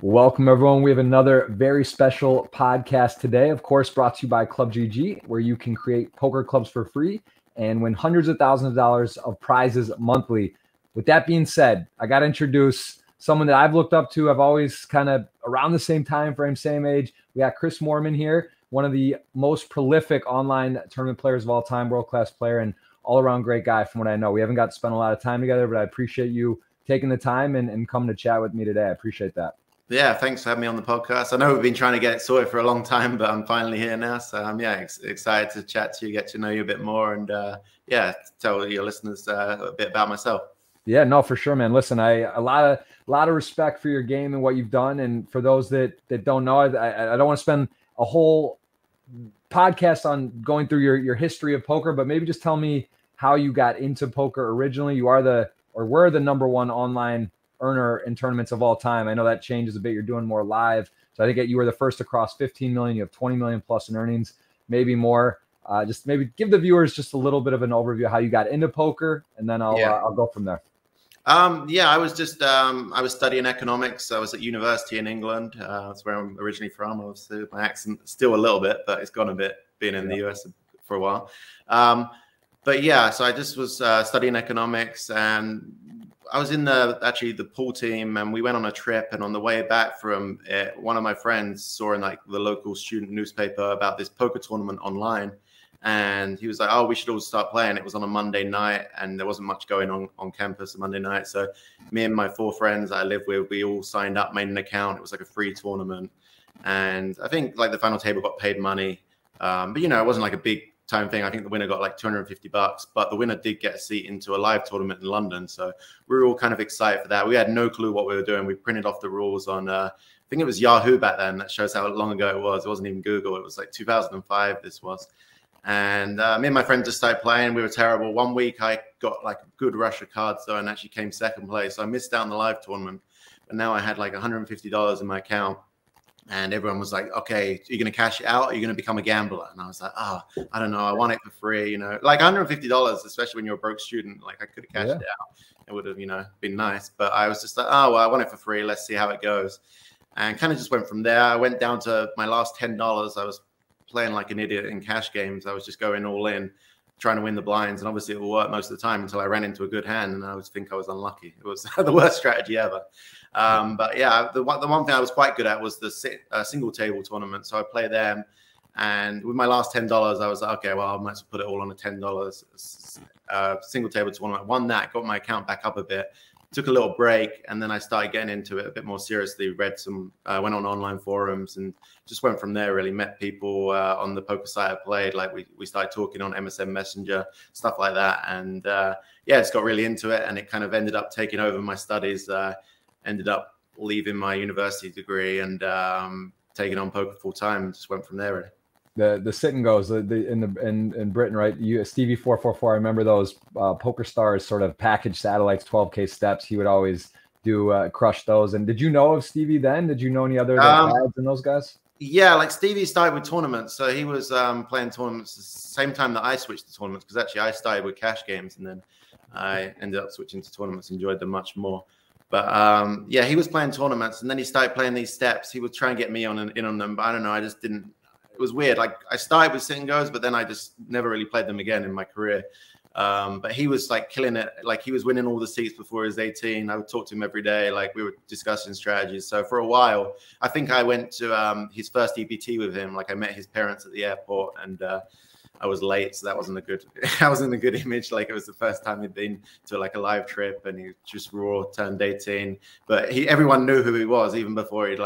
Welcome, everyone. We have another very special podcast today, of course, brought to you by ClubGG, where you can create poker clubs for free and win hundreds of thousands of dollars of prizes monthly. With that being said, I got to introduce someone that I've looked up to. I've always kind of around the same time frame, same age. We got Chris Moorman here, one of the most prolific online tournament players of all time, world-class player, and all-around great guy from what I know. We haven't got to spend a lot of time together, but I appreciate you taking the time and coming to chat with me today. I appreciate that. Yeah, thanks for having me on the podcast. I know we've been trying to get it sorted for a long time, but I'm finally here now. So I'm excited to chat to you, get to know you a bit more, and tell your listeners a bit about myself. Yeah, no, for sure, man. Listen, a lot of respect for your game and what you've done. And for those that don't know, I don't want to spend a whole podcast on going through your history of poker, but maybe just tell me how you got into poker originally. You were the number one online earner in tournaments of all time. I know that changes a bit. You're doing more live. So I think you were the first to cross 15 million. You have 20 million plus in earnings, maybe more. Just maybe give the viewers just a little bit of an overview of how you got into poker, and then I'll go from there. I was just I was studying economics. I was at university in England. That's where I'm originally from. Obviously, my accent still a little bit, but it's gone a bit being in the US for a while. So I just was studying economics, and I was in the pool team, and we went on a trip. And on the way back from it, one of my friends saw in the local student newspaper about this poker tournament online, and he was like, "Oh, we should all start playing." It was on a Monday night, and there wasn't much going on campus on Monday night. So me and my 4 friends I live with, we all signed up, made an account. It was like a free tournament, and I think the final table got paid money, but it wasn't like a big time thing. I think the winner got like $250, but the winner did get a seat into a live tournament in London. So we were all kind of excited for that. We had no clue what we were doing. We printed off the rules on, I think it was Yahoo back then. That shows how long ago it was. It wasn't even Google. It was like 2005 this was. And me and my friend just started playing. We were terrible. One week I got like a good rush of cards though, and actually came second place. So I missed out on the live tournament, but now I had like $150 in my account. And everyone was like, "Okay, are you going to cash it out? Or are you going to become a gambler?" And I was like, "Oh, I don't know. I want it for free, like $150, especially when you're a broke student. Like I could have cashed it out. It would have, been nice. But I was just like, oh, well, I want it for free. Let's see how it goes." And kind of just went from there. I went down to my last $10. I was playing like an idiot in cash games. I was just going all in, trying to win the blinds. And obviously it will work most of the time until I ran into a good hand. And I would think I was unlucky. It was the worst strategy ever. But yeah, the one thing I was quite good at was the single table tournament. So I play them, and with my last $10, I was like, okay, well, I might as well put it all on a $10 single table tournament. Won that, got my account back up a bit, took a little break, and then I started getting into it a bit more seriously. Read went on online forums, and just went from there. Really met people on the poker site I played. Like we started talking on MSN Messenger, stuff like that, and just got really into it, and it kind of ended up taking over my studies. Ended up leaving my university degree and taking on poker full time, and just went from there. Really. The sit and goes in Britain, right? Stevie 444. I remember those Poker Stars sort of package satellites, 12K steps. He would always do crush those. And did you know of Stevie then? Did you know any other guys and those guys? Yeah, like Stevie started with tournaments, so he was playing tournaments the same time that I switched to tournaments, because actually I started with cash games and then I ended up switching to tournaments. Enjoyed them much more. But he was playing tournaments, and then he started playing these steps. He would try and get me in on them, but I don't know. I just didn't. It was weird. Like I started with sit and goes, but then I just never really played them again in my career. But he was like killing it. Like he was winning all the seats before he was 18. I would talk to him every day. Like we were discussing strategies. So for a while, I think I went to his first EPT with him. Like I met his parents at the airport, and I was late, so that wasn't a good image. Like it was the first time he'd been to like a live trip, and he just raw turned 18. But everyone knew who he was even before he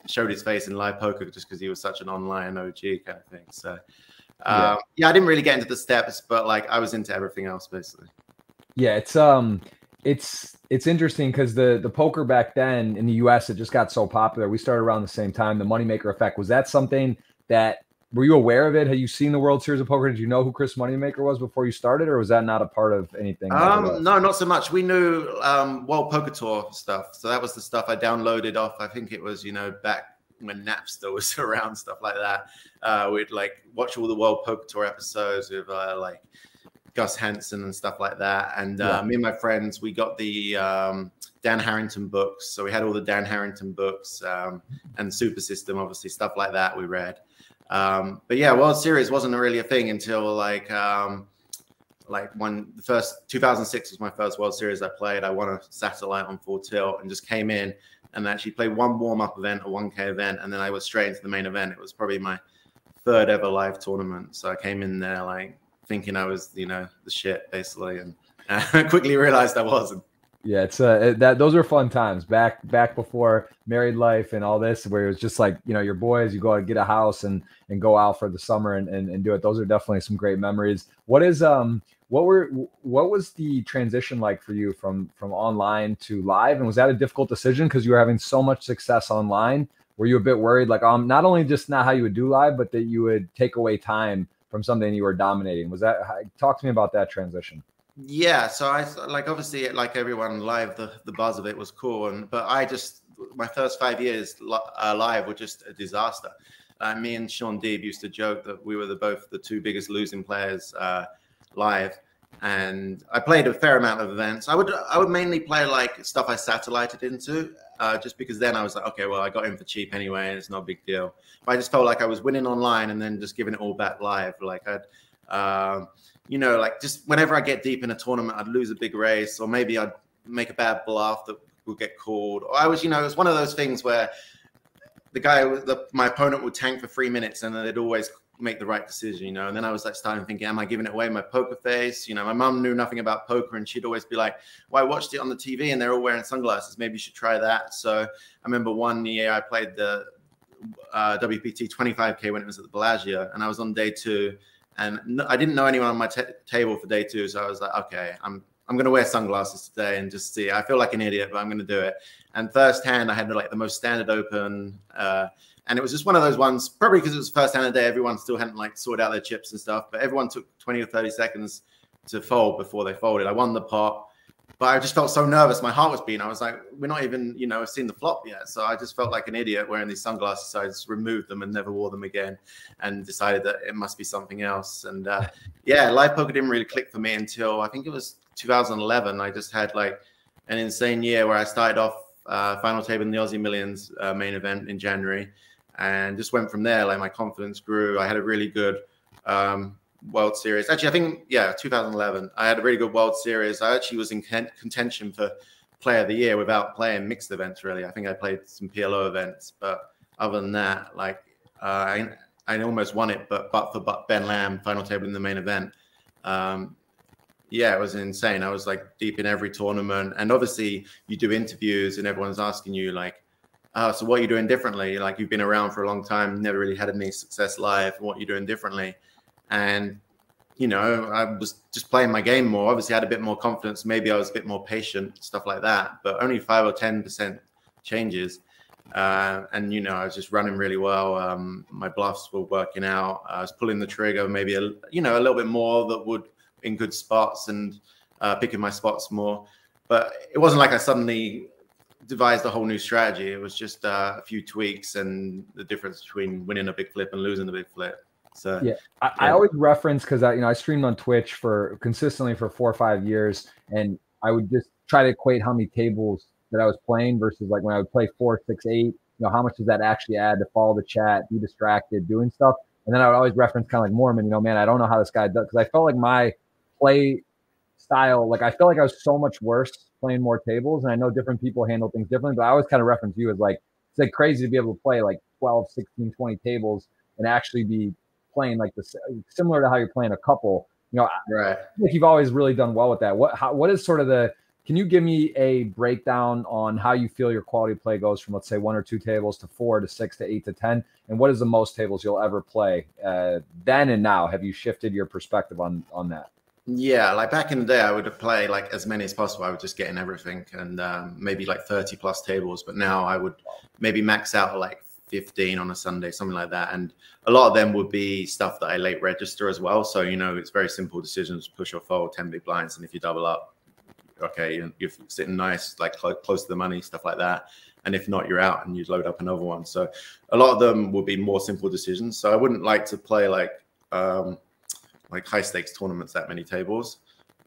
showed his face in live poker, just because he was such an online OG kind of thing. So I didn't really get into the steps, but like I was into everything else basically. Yeah, it's interesting because the poker back then in the US, it just got so popular. We started around the same time. The Moneymaker Effect, was that something that, were you aware of it? Had you seen the World Series of Poker? Did you know who Chris Moneymaker was before you started, or was that not a part of anything? No, not so much. We knew World Poker Tour stuff. So that was the stuff I downloaded off. I think it was, back when Napster was around, stuff like that. We'd like watch all the World Poker Tour episodes with Gus Hansen and stuff like that. And me and my friends, we got the Dan Harrington books. So we had all the Dan Harrington books and Super System, obviously, stuff like that we read. But yeah, World Series wasn't really a thing until like when the first 2006 was my first World Series I played. I won a satellite on full tilt and just came in and actually played one warm-up event, a 1K event, and then I was straight into the main event. It was probably my third ever live tournament. So I came in there like thinking I was, you know, the shit basically, and I quickly realized I wasn't. Yeah, it's those are fun times back before married life and all this, where it was just like, you know, your boys, you go out and get a house and go out for the summer and do it. Those are definitely some great memories. What was the transition like for you from online to live? And was that a difficult decision because you were having so much success online? Were you a bit worried, like not only just not how you would do live, but that you would take away time from something you were dominating? Was that, talk to me about that transition? Yeah, so I like, obviously, like everyone live, the buzz of it was cool, but my first 5 years live were just a disaster. Me and Sean Deeb used to joke that we were both the two biggest losing players live, and I played a fair amount of events. I would mainly play like stuff I satellited into, just because then I was like, okay, well, I got in for cheap anyway, and it's not a big deal. But I just felt like I was winning online and then just giving it all back live. Like you know, like just whenever I get deep in a tournament, I'd lose a big race, or maybe I'd make a bad bluff that would get called. Or I was, you know, it was one of those things where my opponent would tank for 3 minutes and then they'd always make the right decision, you know. And then I was like starting thinking, am I giving it away? My poker face, you know. My mum knew nothing about poker, and she'd always be like, well, I watched it on the TV and they're all wearing sunglasses. Maybe you should try that. So I remember one year I played the WPT 25K when it was at the Bellagio, and I was on day 2. And I didn't know anyone on my table for day 2. So I was like, okay, I'm going to wear sunglasses today and just see. I feel like an idiot, but I'm going to do it. And first hand, I had like the most standard open. And it was just one of those ones, probably because it was first hand of the day, everyone still hadn't like sorted out their chips and stuff. But everyone took 20 or 30 seconds to fold before they folded. I won the pot. But I just felt so nervous. My heart was beating. I was like, we're not even, you know, seen the flop yet. So I just felt like an idiot wearing these sunglasses. So I just removed them and never wore them again, and decided that it must be something else. And yeah, live poker didn't really click for me until I think it was 2011. I just had like an insane year where I started off final table in the Aussie Millions main event in January, and just went from there. Like my confidence grew. I had a really good World Series. Actually, I think, yeah, 2011. I had a really good World Series. I actually was in contention for Player of the Year without playing mixed events, really. I think I played some PLO events, but other than that, like I almost won it, but for Ben Lamb, final table in the main event. Yeah, it was insane. I was like deep in every tournament, and obviously you do interviews and everyone's asking you like, oh, so what are you doing differently? Like, you've been around for a long time, never really had any success live. What are you doing differently? And, you know, I was just playing my game more. Obviously, I had a bit more confidence. Maybe I was a bit more patient, stuff like that. But only 5 or 10% changes. And, you know, I was just running really well. My bluffs were working out. I was pulling the trigger maybe, a little bit more that would in good spots, and picking my spots more. But it wasn't like I suddenly devised a whole new strategy. It was just a few tweaks and the difference between winning a big flip and losing a big flip. So yeah, I always reference, because I streamed on Twitch consistently for 4 or 5 years, and I would just try to equate how many tables that I was playing versus like when I would play 4, 6, 8. You know, how much does that actually add to follow the chat, be distracted, doing stuff? And then I would always reference kind of like Moorman. You know, man, I don't know how this guy does, because I felt like my play style, like I felt like I was so much worse playing more tables, and I know different people handle things differently, but I always kind of reference you as like, it's like crazy to be able to play like 12, 16, 20 tables and actually be playing like this, similar to how you're playing a couple. You know, right. I think you've always really done well with that. What is sort of can you give me a breakdown on how you feel your quality of play goes from, let's say, 1 or 2 tables to 4 to 6 to 8 to 10? And what is the most tables you'll ever play then and now? Have you shifted your perspective on that? Yeah, like back in the day, I would have played like as many as possible. I would just get in everything, and maybe like 30 plus tables. But now I would maybe max out like 15 on a Sunday, something like that. And a lot of them would be stuff that I late register as well. So, you know, it's very simple decisions: push or fold, 10 big blinds. And if you double up, okay, you're sitting nice, like close to the money, stuff like that. And if not, you're out and you load up another one. So a lot of them will be more simple decisions. So I wouldn't like to play like high stakes tournaments that many tables.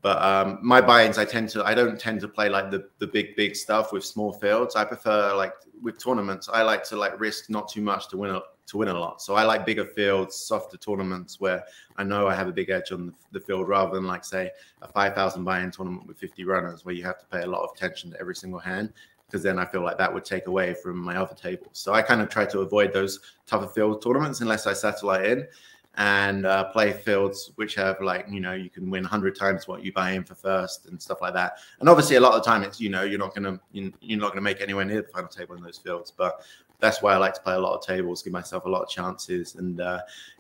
But my buy-ins, I don't tend to play like the big stuff with small fields. I prefer, like with tournaments, I like to like risk not too much to win a lot. So I like bigger fields, softer tournaments where I know I have a big edge on the field, rather than like say a 5,000 buy-in tournament with 50 runners where you have to pay a lot of attention to every single hand, because then I feel like that would take away from my other tables. So I kind of try to avoid those tougher field tournaments unless I satellite in, and play fields which have, like, you know, you can win 100 times what you buy in for first and stuff like that. And obviously a lot of the time it's, you know, you're not gonna make anywhere near the final table in those fields, but that's why I like to play a lot of tables, give myself a lot of chances. And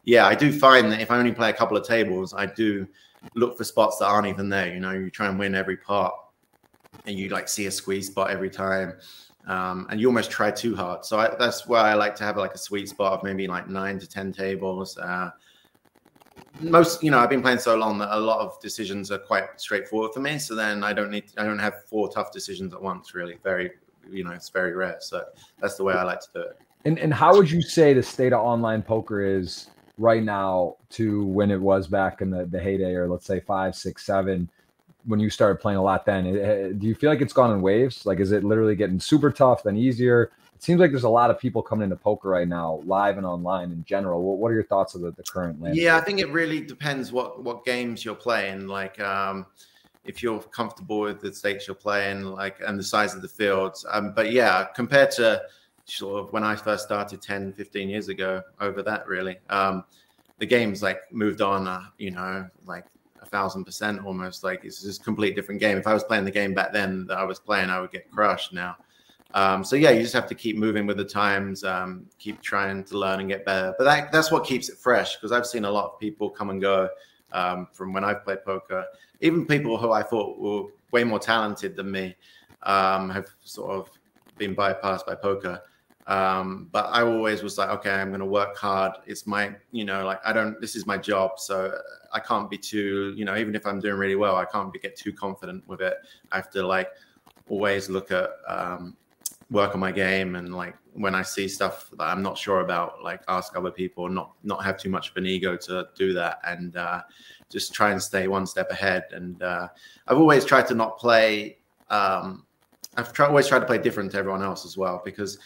yeah, I do find that if I only play a couple of tables, I do look for spots that aren't even there. You know, you try and win every pot and you like see a squeeze spot every time. And you almost try too hard. So that's why I like to have like a sweet spot of maybe like 9 to 10 tables. You know, I've been playing so long that a lot of decisions are quite straightforward for me. So then I don't have 4 tough decisions at once, really. You know, it's very rare. So that's the way I like to do it. And how would you say the state of online poker is right now to when it was back in the heyday, or let's say 5, 6, 7, when you started playing a lot then? Do you feel like it's gone in waves? Like, is it literally getting super tough, then easier? It seems like there's a lot of people coming into poker right now, live and online in general. What are your thoughts of the current landscape? Yeah, I think it really depends what games you're playing. Like, if you're comfortable with the stakes you're playing, like, and the size of the fields. But yeah, compared to sort of when I first started 10, 15 years ago, over that really, the game's like moved on, you know, like 1,000% almost. Like, it's just a complete different game. If I was playing the game back then that I was playing, I would get crushed now. So yeah, you just have to keep moving with the times, keep trying to learn and get better. But that's what keeps it fresh, because I've seen a lot of people come and go from when I've played poker. Even people who I thought were way more talented than me have sort of been bypassed by poker. But I always was like, okay, I'm going to work hard. It's my, you know, like, this is my job. So I can't be too, you know, even if I'm doing really well, I can't get too confident with it. I have to like always look at, work on my game, and like when I see stuff that I'm not sure about, like ask other people, not have too much of an ego to do that, and just try and stay one step ahead. And I've always tried to not play. Always tried to play different to everyone else as well, because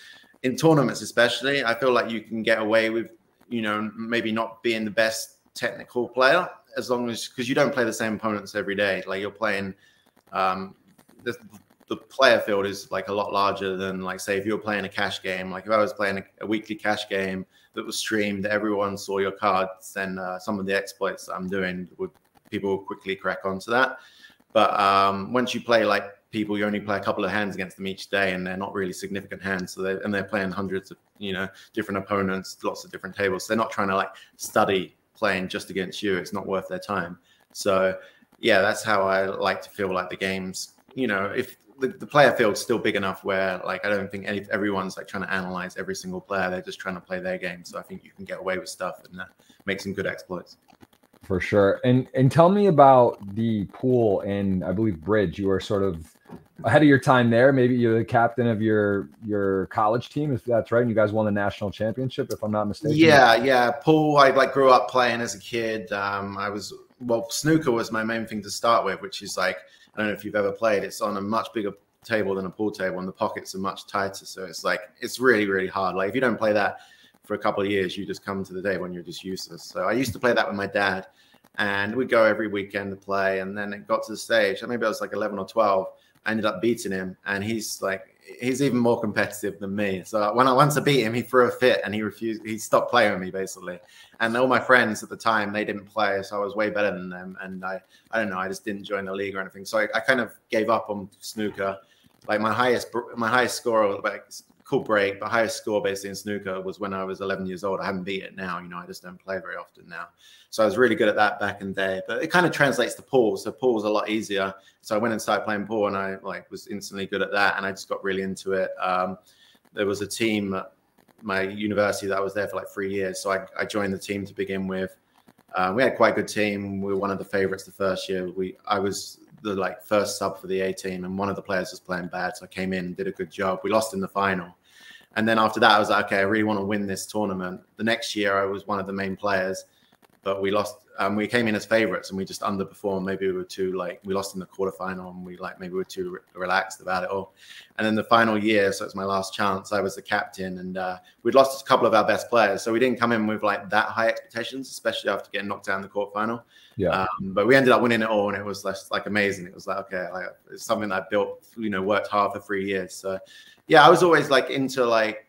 in tournaments especially, I feel like you can get away with, you know, maybe not being the best technical player, as long as, because you don't play the same opponents every day. Like, you're playing the player field is like a lot larger than, like, say if you're playing a cash game. Like, if I was playing a weekly cash game that was streamed, everyone saw your cards, then some of the exploits that I'm doing people would quickly crack onto that. But once you play like people, you only play a couple of hands against them each day, and they're not really significant hands. So they're playing hundreds of, you know, different opponents, lots of different tables. So they're not trying to like study playing just against you. It's not worth their time. So yeah, that's how I like to feel like the games, you know, if the player field's still big enough where, like, I don't think everyone's like trying to analyze every single player. They're just trying to play their game. So I think you can get away with stuff and make some good exploits. For sure. And tell me about the pool and, I believe, bridge. You were sort of ahead of your time there. Maybe you're the captain of your college team, if that's right. And you guys won the national championship, if I'm not mistaken. Yeah. Pool, I like grew up playing as a kid. Snooker was my main thing to start with, which is like, I don't know if you've ever played. It's on a much bigger table than a pool table, and the pockets are much tighter. So it's like, it's really, really hard. Like, if you don't play that for a couple of years, you just come to the day when you're just useless. So I used to play that with my dad, and we'd go every weekend to play. And then it got to the stage, maybe I was like 11 or 12. I ended up beating him, and he's even more competitive than me. So once I beat him, he threw a fit and he stopped playing with me basically. And all my friends at the time, they didn't play, so I was way better than them. And I don't know, I just didn't join the league or anything. So I kind of gave up on snooker. Like, my highest score, like, cool break, but highest score basically in snooker was when I was 11 years old. I haven't beat it now, you know, I just don't play very often now. So I was really good at that back in the day, but it kind of translates to pool. So pool's a lot easier. So I went and started playing pool, and I was instantly good at that. And I just got really into it. There was a team at my university that I was there for like 3 years. So I joined the team to begin with. We had quite a good team. We were one of the favorites the first year. I was the first sub for the A team, and one of the players was playing bad. So I came in and did a good job. We lost in the final. And then after that, I was like, okay, I really want to win this tournament. The next year, I was one of the main players, but we lost. we came in as favorites and we just underperformed. Maybe we were too we lost in the quarterfinal and maybe we were too relaxed about it all. And then the final year, so it's my last chance, I was the captain, and we'd lost a couple of our best players. So we didn't come in with like that high expectations, especially after getting knocked out in the quarterfinal. Yeah. But we ended up winning it all, and it was like amazing. It was like, okay, it's something that I built, worked hard for 3 years. So yeah, I was always like into like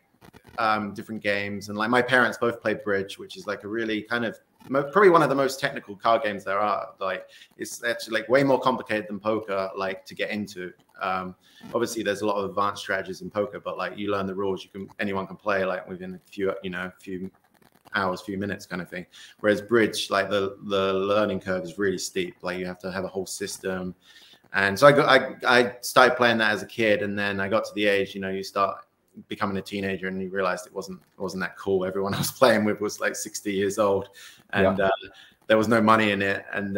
different games, and like my parents both played bridge, which is like a really kind of probably one of the most technical card games there are. Like it's actually like way more complicated than poker, like to get into. Obviously there's a lot of advanced strategies in poker, but like you learn the rules, anyone can play like within a few hours, few minutes kind of thing. Whereas bridge, like the learning curve is really steep. Like you have to have a whole system. And so I started playing that as a kid, and then I got to the age, you start becoming a teenager and you realized it wasn't that cool. Everyone I was playing with was like 60 years old, and there was no money in it. And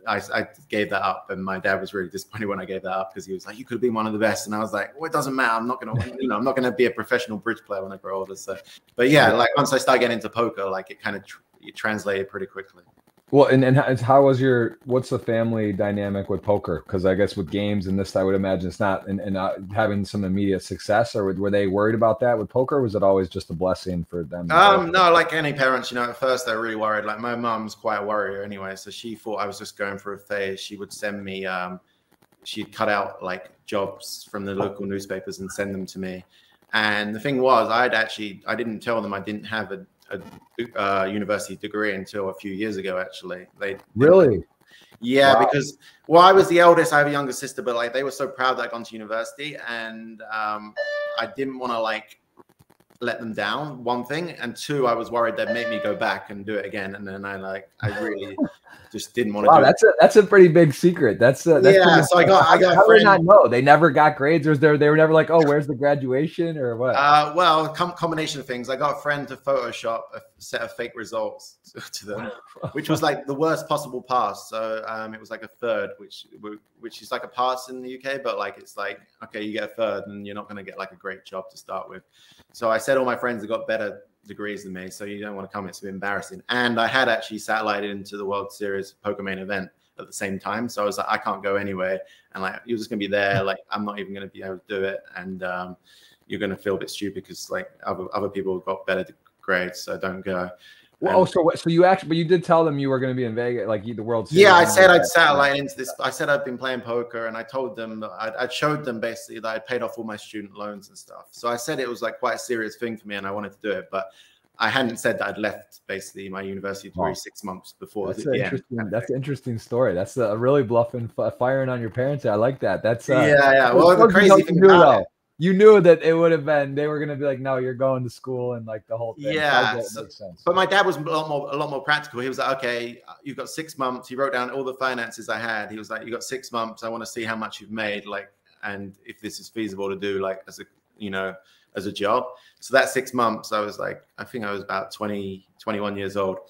I gave that up, and my dad was really disappointed when I gave that up, because he was like, you could have been one of the best. And I was like, well, it doesn't matter. I'm not going to, I'm not going to be a professional bridge player when I grow older. So, but yeah, like once I started getting into poker, like it kind of it translated pretty quickly. Well, and how was what's the family dynamic with poker? Because I guess with games and this, I would imagine it's not, and having some immediate success, or were they worried about that with poker? Or was it always just a blessing for them? No, like any parents, at first they're really worried. Like my mom's quite a worrier anyway. So she thought I was just going for a phase. She would send me, she'd cut out like jobs from the local newspapers and send them to me. And the thing was, I didn't tell them I didn't have a university degree until a few years ago. Actually, really, yeah, wow. Because I was the eldest. I have a younger sister, but like they were so proud that I'd gone to university, and I didn't want to like let them down. One thing, and two, I was worried they'd make me go back and do it again, and then I really just didn't want to. Wow, that's a pretty big secret. That's yeah. So I got. How did I not know? They never got grades, or they were never like, oh, where's the graduation, or what? Well, combination of things. I got a friend to Photoshop a set of fake results to them, which was like the worst possible pass. So it was like a third, which is like a pass in the UK, but like it's like, okay, you get a third, and you're not going to get like a great job to start with. So I said all my friends have got better degrees than me, so you don't want to come. It's embarrassing. And I had actually satellited into the World Series poker main event at the same time, so I was like, I can't go anyway, and like you're just gonna be there, like I'm not even gonna be able to do it, and you're gonna feel a bit stupid because like other people have got better grades, so don't go. Well, so you did tell them you were going to be in Vegas, like the World Series. Yeah, I said I'd satellite into this. I said I'd been playing poker, and I told them that I showed them basically that I'd paid off all my student loans and stuff. So I said it was like quite a serious thing for me, and I wanted to do it, but I hadn't said that I'd left basically my university degree 6 months before. That's an interesting story. That's a really bluffing, firing on your parents. I like that. That's yeah. Well, the crazy thing about it. You knew that it would have been, they were going to be like, no, you're going to school, and like the whole thing. Yeah. Makes sense. But my dad was a lot more practical. He was like, okay, you've got 6 months. He wrote down all the finances I had. He was like, you got 6 months. I want to see how much you've made. Like, and if this is feasible to do, like as a job. So that 6 months, I was like, I think I was about 20, 21 years old.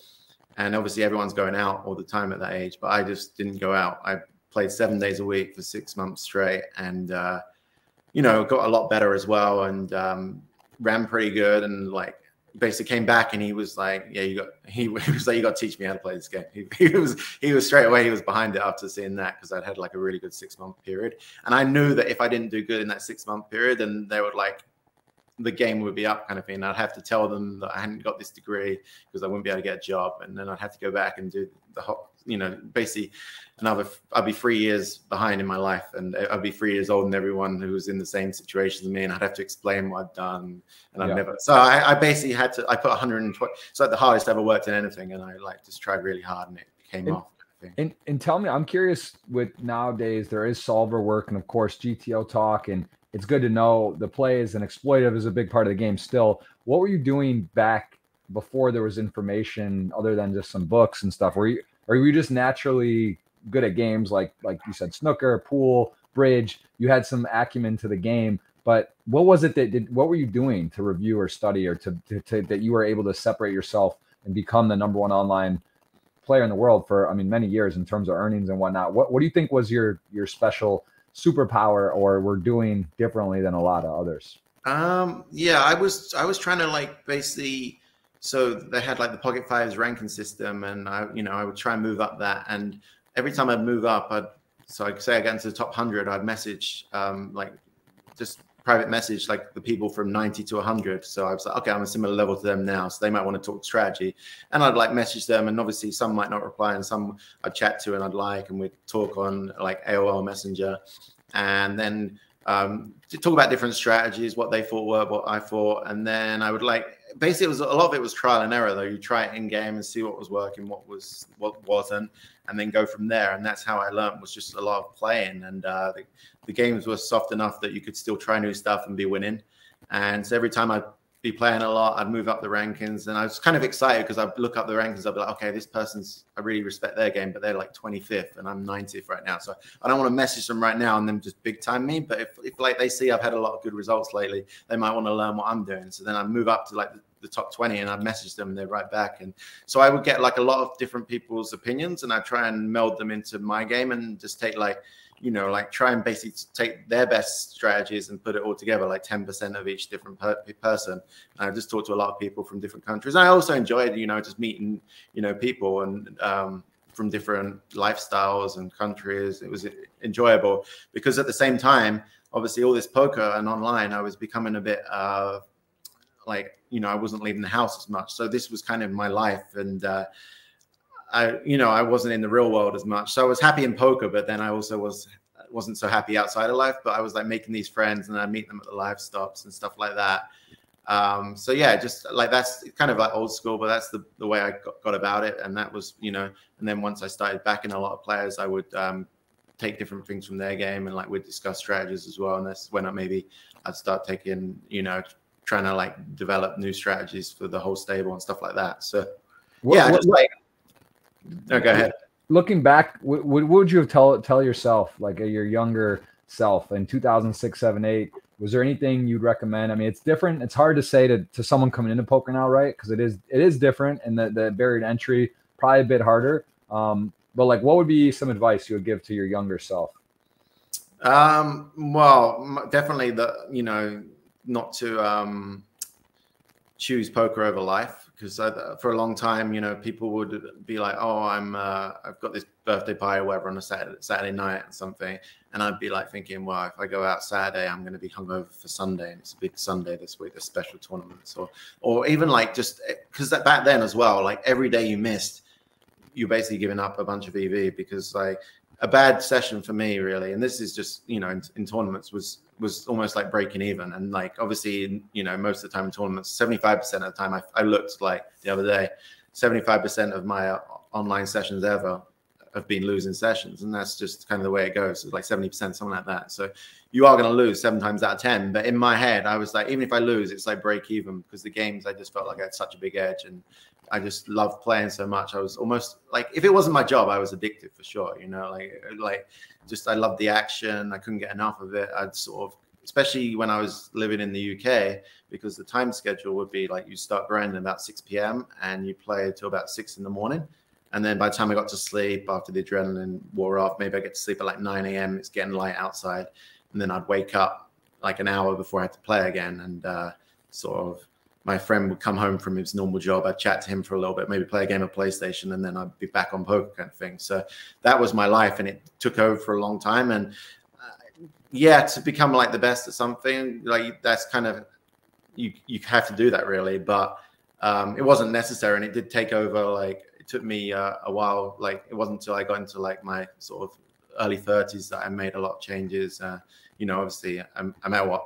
And obviously everyone's going out all the time at that age, but I just didn't go out. I played 7 days a week for 6 months straight, and, got a lot better as well, and ran pretty good, and like basically came back, and he was like, yeah, he was like, you got to teach me how to play this game. He was straight away, he was behind it after seeing that, because I'd had like a really good 6 month period. And I knew that if I didn't do good in that 6 month period, then they would like, the game would be up kind of thing. I'd have to tell them that I hadn't got this degree because I wouldn't be able to get a job. And then I'd have to go back and do the whole, basically I'd be 3 years behind in my life, and I'd be 3 years older than everyone who was in the same situation as me. And I'd have to explain what I'd done. And I'd never, so I basically had to, I put 120. It's like the hardest I ever worked in anything. And I like just tried really hard, and it came off. And tell me, I'm curious, with nowadays, there is solver work and of course GTO talk, and it's good to know the plays, and exploitive is a big part of the game still. What were you doing back before there was information other than just some books and stuff? Were you just naturally good at games like you said, snooker, pool, bridge? You had some acumen to the game, but what was it what were you doing to review or study, or to that you were able to separate yourself and become the #1 online player in the world for, many years in terms of earnings and whatnot? What do you think was your special superpower, or were doing differently than a lot of others? Yeah, I was trying to like basically So they had like the Pocket Fives ranking system, and I would try and move up that. And every time I'd move up, so I'd say I get into the top 100, I'd message like just private message like the people from 90 to 100. So I was like, okay, I'm a similar level to them now, so they might want to talk strategy, and I'd like message them, and obviously some might not reply, and some I'd chat to and I'd like, and we'd talk on like AOL Messenger, and then to talk about different strategies, what they thought worked, what I thought, and then I would like, basically a lot of it was trial and error though. You try it in game and see what was working, what wasn't, and then go from there. And that's how I learned, was just a lot of playing, and the games were soft enough that you could still try new stuff and be winning. And so every time I'd be playing a lot, I'd move up the rankings, and I was kind of excited because I'd look up the rankings. I'd be like, okay, this person's, I really respect their game, but they're like 25th and I'm 90th right now. So I don't want to message them right now and then just big time me. But if like they see I've had a lot of good results lately, they might want to learn what I'm doing. So then I move up to like the top 20 and I'd message them and they're right back. And so I would get like a lot of different people's opinions, and I try and meld them into my game and just take like, like try and basically take their best strategies and put it all together, like 10% of each different person. And I just talked to a lot of people from different countries. And I also enjoyed, just meeting, people and from different lifestyles and countries. It was enjoyable because at the same time, obviously all this poker and online, I was becoming a bit like, I wasn't leaving the house as much. So this was kind of my life. And I wasn't in the real world as much. So I was happy in poker, but then I also wasn't so happy outside of life. But I was like making these friends, and I meet them at the live stops and stuff like that. So yeah, just like that's kind of like old school, but that's the way I got about it. And that was, and then once I started backing a lot of players, I would take different things from their game, and like we'd discuss strategies as well. And that's when I'd start taking, trying to like develop new strategies for the whole stable and stuff like that. So no, go ahead. Looking back, what would you have tell yourself, like your younger self in 2006, 7, 8? Was there anything you'd recommend? I mean, it's different. It's hard to say to someone coming into poker now, right? Because it is different, and the barrier to entry probably a bit harder. But like, what would be some advice you would give to your younger self? Well, definitely not to choose poker over life. Because for a long time, people would be like, "Oh, I've got this birthday party or whatever on a Saturday night or something," and I'd be like thinking, "Well, if I go out Saturday, I'm going to be hungover for Sunday, and it's a big Sunday this week, there's special tournaments, or even like just because back then as well, like every day you missed, you're basically giving up a bunch of EV because like a bad session for me really, and this is just in tournaments was almost like breaking even. And like obviously most of the time in tournaments, 75% of the time I looked like the other day, 75% of my online sessions ever have been losing sessions, and that's just kind of the way it goes. It's like 70%, something like that. So you are going to lose 7 times out of 10, but in my head I was like, even if I lose, it's like break even, because the games I just felt like I had such a big edge, and I just loved playing so much. I was almost like, if it wasn't my job, I was addicted for sure. Like just I loved the action. I couldn't get enough of it. I'd sort of, especially when I was living in the UK, because the time schedule would be like you start grinding about 6 p.m. and you play until about 6 in the morning. And then by the time I got to sleep, after the adrenaline wore off, maybe I get to sleep at like 9 a.m. It's getting light outside. And then I'd wake up like an hour before I had to play again. And sort of my friend would come home from his normal job. I'd chat to him for a little bit, maybe play a game of PlayStation, and then I'd be back on poker kind of thing. So that was my life, and it took over for a long time. And yeah, to become like the best at something, like that's kind of, you have to do that really. But it wasn't necessary, and it did take over. Like it took me a while. Like it wasn't until I got into like my sort of early 30s that I made a lot of changes. Obviously I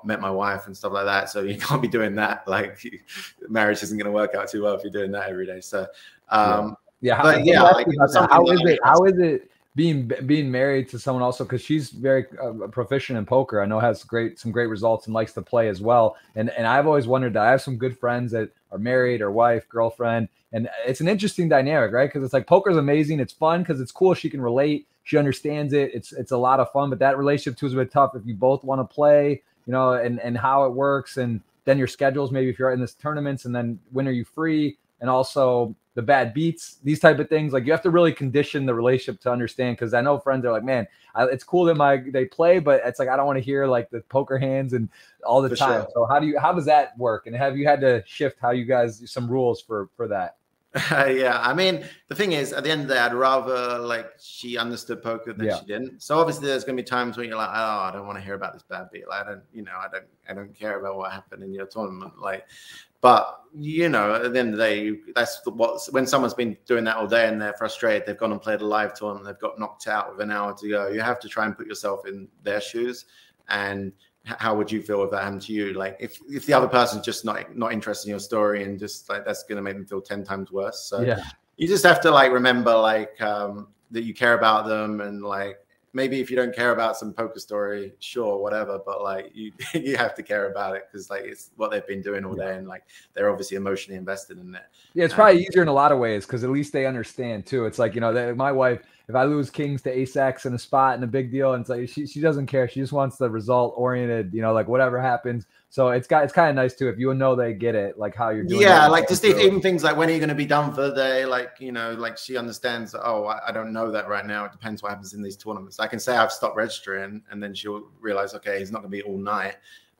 met my wife and stuff like that. So you can't be doing that. Like marriage isn't going to work out too well if you're doing that every day. So, How is it being married to someone also? Cause she's very proficient in poker. I know has some great results and likes to play as well. And I've always wondered that. I have some good friends that are married or wife, girlfriend, and it's an interesting dynamic, right? Cause it's like, poker's amazing. It's fun cause it's cool. She can relate. She understands it. It's a lot of fun, but that relationship too is a bit tough if you both want to play, and how it works. And then your schedules, maybe if you're in this tournaments, and then when are you free? And also the bad beats, these type of things. Like you have to really condition the relationship to understand. Cause I know friends are like, man, it's cool that they play, but it's like, I don't want to hear like the poker hands and all the time. Sure. So how does that work? And have you had to shift how you guys, some rules for that? Yeah, I mean, the thing is, at the end of the day, I'd rather like she understood poker than she didn't. So obviously, there's gonna be times when you're like, oh, I don't want to hear about this bad beat. Like, I don't care about what happened in your tournament. Like, but you know, at the end of the day, when someone's been doing that all day and they're frustrated, they've gone and played a live tournament, they've got knocked out with an hour to go. You have to try and put yourself in their shoes. And how would you feel if that happened to you? Like if the other person's just not interested in your story and just like that's going to make them feel 10 times worse. So you just have to like remember like that you care about them, and like maybe if you don't care about some poker story, sure, whatever, but like you have to care about it because like it's what they've been doing all day and like they're obviously emotionally invested in it. Yeah, it's probably easier in a lot of ways because at least they understand too. It's like, you know, my wife, if I lose kings to ace-x in a spot and a big deal, and it's like she doesn't care. She just wants the result oriented, you know, like whatever happens. So it's kind of nice too if you know they get it, like how you're doing. Yeah, like just even things like when are you going to be done for the day? Like, you know, like she understands that, oh, I don't know that right now. It depends what happens in these tournaments. I can say I've stopped registering and then she'll realize, okay, he's not going to be all night.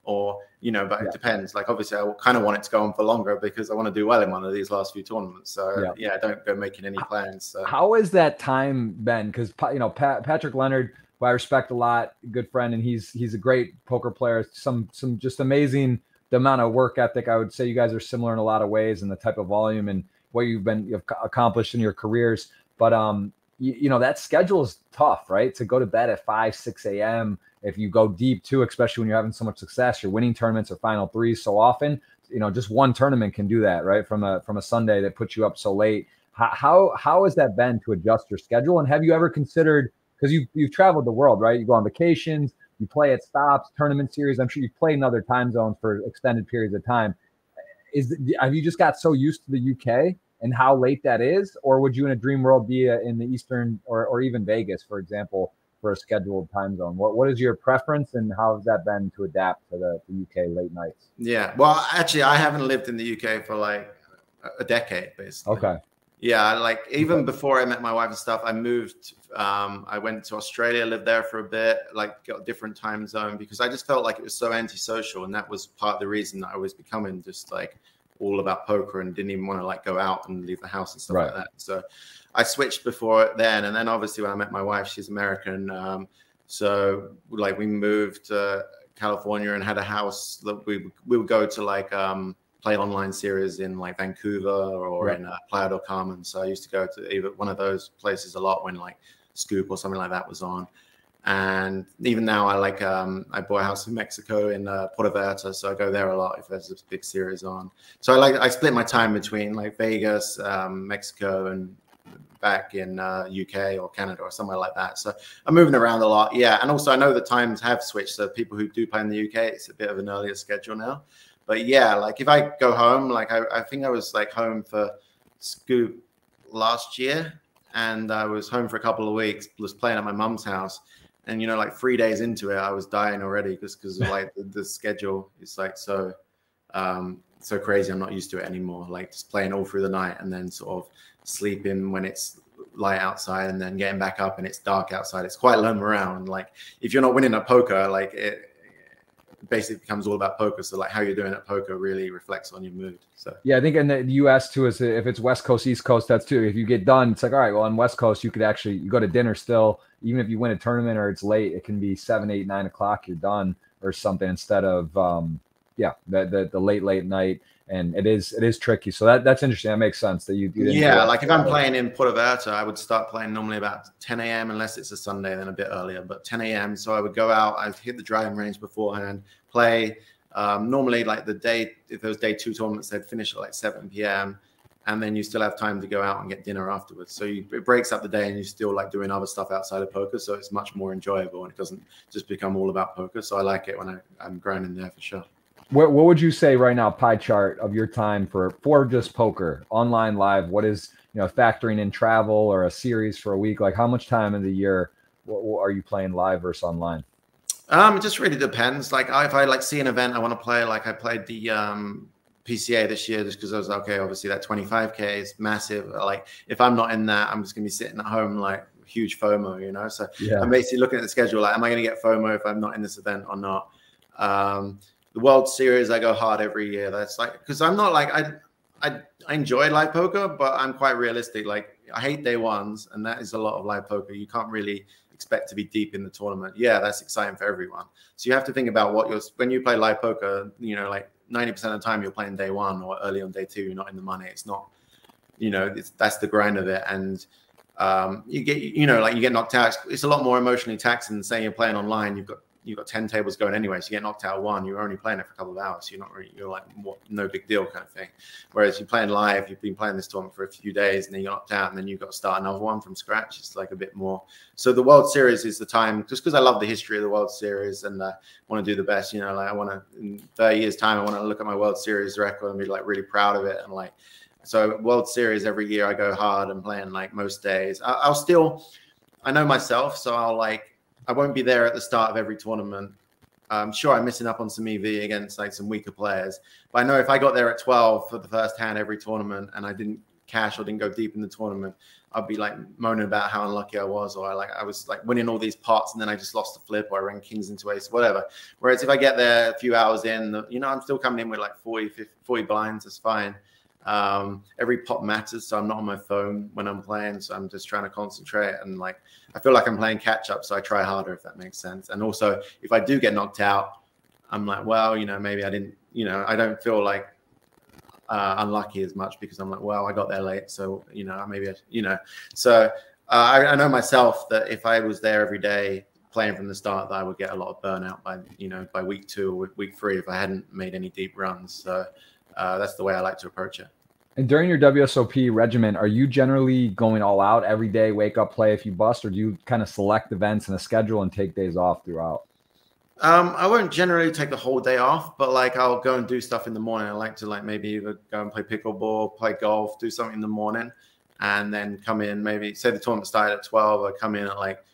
Or, you know, but it depends. Like, obviously, I kind of want it to go on for longer because I want to do well in one of these last few tournaments. So, yeah, don't go making any plans. So. How has that time been? Because, you know, Patrick Leonard, who I respect a lot, good friend, and he's a great poker player. Some just amazing, the amount of work ethic. I would say you guys are similar in a lot of ways and the type of volume and what you've accomplished in your careers. But, you know, that schedule is tough, right? To go to bed at 5, 6 a.m., if you go deep too, especially when you're having so much success, you're winning tournaments or final threes so often, you know, just one tournament can do that, right? From a Sunday that puts you up so late. How has that been to adjust your schedule? And have you ever considered, because you've traveled the world, right? You go on vacations, you play at stops, tournament series. I'm sure you've played in other time zones for extended periods of time. Have you just got so used to the UK and how late that is? Or would you in a dream world be in the Eastern or even Vegas, for example, for a scheduled time zone? What is your preference and how has that been to adapt to the UK late nights? Yeah, well, actually, I haven't lived in the UK for like a decade, basically. Okay. Yeah, like even before I met my wife and stuff, I moved. I went to Australia, lived there for a bit, like got a different time zone because I just felt like it was so antisocial, and that was part of the reason that I was becoming just like all about poker and didn't even want to like go out and leave the house and stuff like that. So I switched before then, and then obviously when I met my wife, she's American, so like we moved to California and had a house that we would go to like play online series in like Vancouver or in Playa del Carmen. So I used to go to either one of those places a lot when like Scoop or something like that was on. And even now I like I bought a house in Mexico in Puerto Vallarta, so I go there a lot if there's a big series on. So I split my time between like Vegas, Mexico, and back in UK or Canada or somewhere like that. So I'm moving around a lot. Yeah. And also I know the times have switched. So people who do play in the UK, it's a bit of an earlier schedule now. But yeah, like if I go home, like I think I was like home for Scoop last year, and I was home for a couple of weeks, was playing at my mum's house. And, you know, like 3 days into it, I was dying already because of like the schedule is like so crazy. I'm not used to it anymore. Like just playing all through the night and then sort of sleeping when it's light outside and then getting back up and it's dark outside. It's quite lone around. Like if you're not winning at poker, like it basically becomes all about poker. So like how you're doing at poker really reflects on your mood. So yeah, I think in the US too, is if it's West Coast, East Coast, that's too. If you get done, it's like, all right, well on West Coast, you could actually, you go to dinner still, even if you win a tournament or it's late, it can be 7, 8, 9 o'clock, you're done or something instead of, the late night. And it is tricky. So that's interesting. That makes sense that you like if I'm playing in Puerto Vallarta, I would start playing normally about 10 a.m. unless it's a Sunday, then a bit earlier, but 10 a.m. So I would go out, I'd hit the driving range beforehand, play. Normally like the day, if there was day 2 tournaments, they'd finish at like 7 p.m. and then you still have time to go out and get dinner afterwards. So it breaks up the day and you're still like doing other stuff outside of poker. So it's much more enjoyable and it doesn't just become all about poker. So I like it when I'm grinding there for sure. What would you say right now, pie chart of your time for just poker, online, live? What is, you know, factoring in travel or a series for a week? Like how much time of the year are you playing live versus online? It just really depends. Like if I like see an event I want to play, like I played the PCA this year just because I was like, okay, obviously that 25K is massive. Like if I'm not in that, I'm just gonna be sitting at home like huge FOMO, you know. So Yeah. I'm basically looking at the schedule like, am I gonna get FOMO if I'm not in this event or not? The World Series, I go hard every year. That's like, because I'm not like I enjoy live poker, but I'm quite realistic. Like I hate day ones, and that is a lot of live poker. You can't really expect to be deep in the tournament. Yeah, that's exciting for everyone. So you have to think about what when you play live poker, you know, like 90% of the time you're playing day one or early on day two, you're not in the money. It's not, you know, that's the grind of it. And you get, you know, like you get knocked out. It's a lot more emotionally taxing than saying you're playing online. You've got 10 tables going anyway, so you get knocked out one, you're only playing it for a couple of hours. You're not really, you're like, what, no big deal kind of thing. Whereas you're playing live, you've been playing this tournament for a few days, and then you're knocked out, and then you've got to start another one from scratch. It's like a bit more. So the World Series is the time, just because I love the history of the World Series and want to do the best. You know, like I want to, in 30 years' time, I want to look at my World Series record and be like really proud of it. And like, so World Series every year, I go hard and playing like most days. I'll still, I know myself, so I won't be there at the start of every tournament. I'm sure I'm missing up on some EV against like some weaker players, but I know if I got there at 12 for the first hand every tournament and I didn't cash or didn't go deep in the tournament, I'd be like moaning about how unlucky I was, or I was like winning all these pots and then I just lost the flip, or I ran kings into ace, whatever. Whereas if I get there a few hours in, you know, I'm still coming in with like 40 blinds, that's fine. Every pot matters, so I'm not on my phone when I'm playing, so I'm just trying to concentrate, and like I feel like I'm playing catch up, so I try harder, if that makes sense. And also if I do get knocked out, I'm like, well, you know, maybe I didn't, you know, I don't feel like unlucky as much, because I'm like, well, I got there late, so you know, maybe you know. So I know myself that if I was there every day playing from the start, that I would get a lot of burnout by, you know, by week 2 or week 3 if I hadn't made any deep runs. So that's the way I like to approach it. And during your WSOP regimen, are you generally going all out every day, wake up, play if you bust, or do you kind of select events in a schedule and take days off throughout? I won't generally take the whole day off, but like I'll go and do stuff in the morning. I like to like maybe either go and play pickleball, play golf, do something in the morning, and then come in, maybe say the tournament started at 12, I come in at like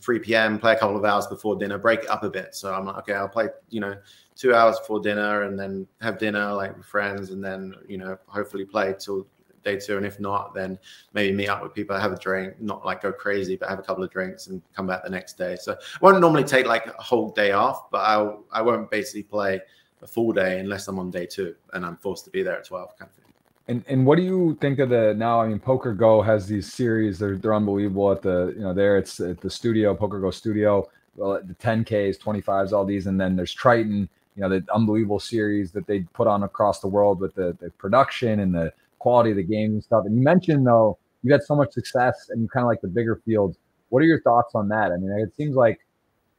3 p.m., play a couple of hours before dinner, break it up a bit. So I'm like, okay, I'll play, you know, 2 hours before dinner and then have dinner like with friends, and then, you know, hopefully play till day 2. And if not, then maybe meet up with people, have a drink, not like go crazy, but have a couple of drinks and come back the next day. So I won't normally take like a whole day off, but I won't basically play a full day unless I'm on day 2 and I'm forced to be there at 12 kind of thing. And what do you think of the now? I mean, Poker Go has these series. They're unbelievable at the, you know, there it's at the studio, Poker Go studio. Well, the 10Ks, 25s, all these, and then there's Triton. You know, the unbelievable series that they put on across the world with the production and the quality of the games and stuff. And you mentioned though you had so much success and you kind of like the bigger fields. What are your thoughts on that? I mean, it seems like,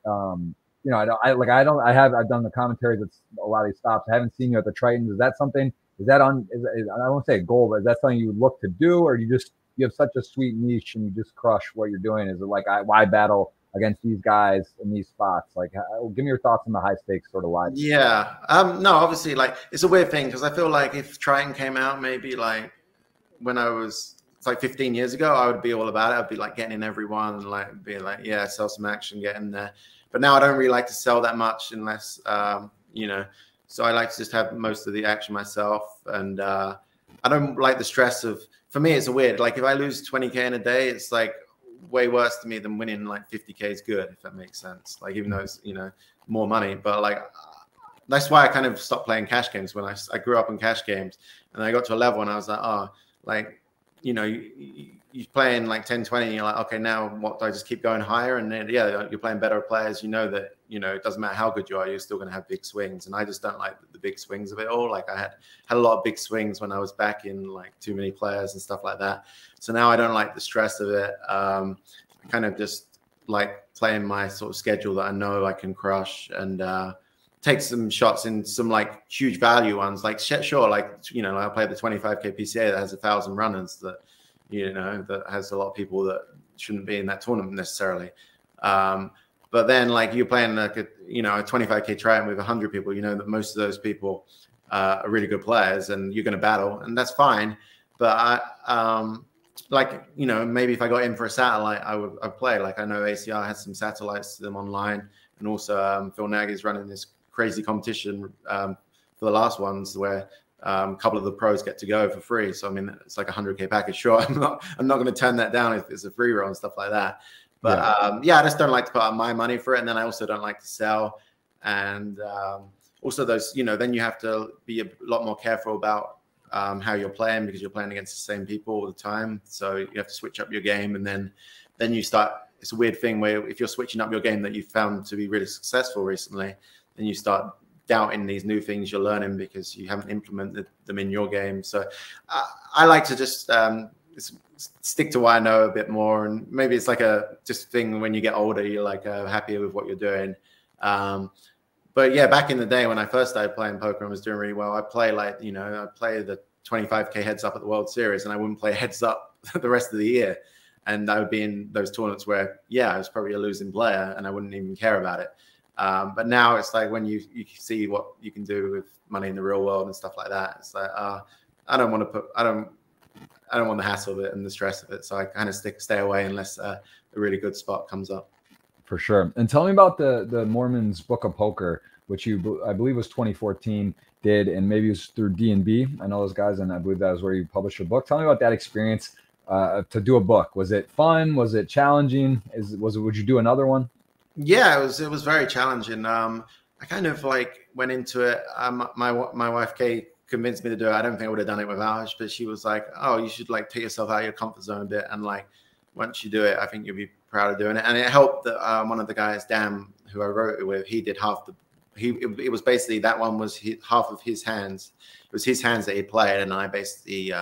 you know, I've done the commentaries at a lot of these stops. I haven't seen you at the Tritons. Is that something? Is that on? I won't say a goal, but is that something you would look to do, or do you have such a sweet niche and you just crush what you're doing? Is it like why battle against these guys in these spots? Like, give me your thoughts on the high stakes sort of live. Yeah. No, obviously, like it's a weird thing because I feel like if Triton came out maybe like when I was like 15 years ago, I would be all about it. I'd be like getting in everyone and like being like, yeah, sell some action, get in there. But now I don't really like to sell that much unless, you know. So I like to just have most of the action myself, and I don't like the stress of. For me, it's a weird. Like if I lose 20K in a day, it's like way worse to me than winning like 50K is good, if that makes sense. Like even though it's, you know, more money, but like that's why I kind of stopped playing cash games when I grew up in cash games, and I got to a level and I was like, oh, like, you know, you're playing like 10, 20, and you're like, okay, now what, do I just keep going higher? And then, yeah, you're playing better players. You know that, you know, it doesn't matter how good you are, you're still going to have big swings. And I just don't like the big swings of it all. Like I had a lot of big swings when I was back in like too many players and stuff like that. So now I don't like the stress of it. I kind of just like playing my sort of schedule that I know I can crush, and take some shots in some like huge value ones. Like sure, like, you know, I play the 25K PCA that has 1,000 runners that, you know, that has a lot of people that shouldn't be in that tournament necessarily. But then like you're playing like a, you know, a 25K Triton with 100 people, you know that most of those people are really good players and you're going to battle, and that's fine. But like, you know, maybe if I got in for a satellite, I'd play. Like I know ACR has some satellites to them online, and also Phil Nagy's running this crazy competition for for the last ones where a couple of the pros get to go for free. So I mean, it's like a 100K package. Sure, I'm not going to turn that down if it's a free roll and stuff like that. But yeah, I just don't like to put out my money for it, and then I also don't like to sell. And also those, then you have to be a lot more careful about how you're playing, because you're playing against the same people all the time. So you have to switch up your game, and then you start. It's a weird thing where if you're switching up your game that you found to be really successful recently, then you start doubting these new things you're learning because you haven't implemented them in your game. So I like to just stick to what I know a bit more, and maybe it's like a just thing when you get older, you're like happier with what you're doing. But yeah, back in the day when I first started playing poker and was doing really well, I play like, I play the 25K heads up at the World Series, and I wouldn't play heads up the rest of the year. And I would be in those tournaments where, I was probably a losing player and I wouldn't even care about it. But now it's like when you see what you can do with money in the real world and stuff like that, it's like, I don't want the hassle of it and the stress of it. So I kind of stay away unless a really good spot comes up. For sure. And tell me about the Moorman's Book of Poker, which I believe was 2014 did, and maybe it was through D&B. I know those guys, and I believe that was where you published your book. Tell me about that experience to do a book. Was it fun? Was it challenging? Would you do another one? Yeah, it was very challenging. I kind of like went into it. My wife Kate convinced me to do it. I don't think I would have done it without her, but she was like, "Oh, you should like take yourself out of your comfort zone a bit, and like once you do it, I think you'll be proud of doing it." And it helped that one of the guys, Dan, who I wrote it with, he did half the. It was basically that one was half of his hands. It was his hands that he played, and I basically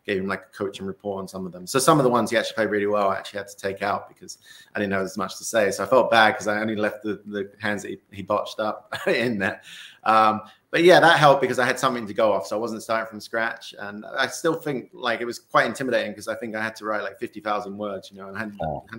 gave him like a coaching report on some of them. So some of the ones he actually played really well, I actually had to take out because I didn't know as much to say. So I felt bad because I only left the hands that he botched up in there. But yeah, that helped because I had something to go off. So I wasn't starting from scratch. And I still think like it was quite intimidating because I think I had to write like 50,000 words, and I hadn't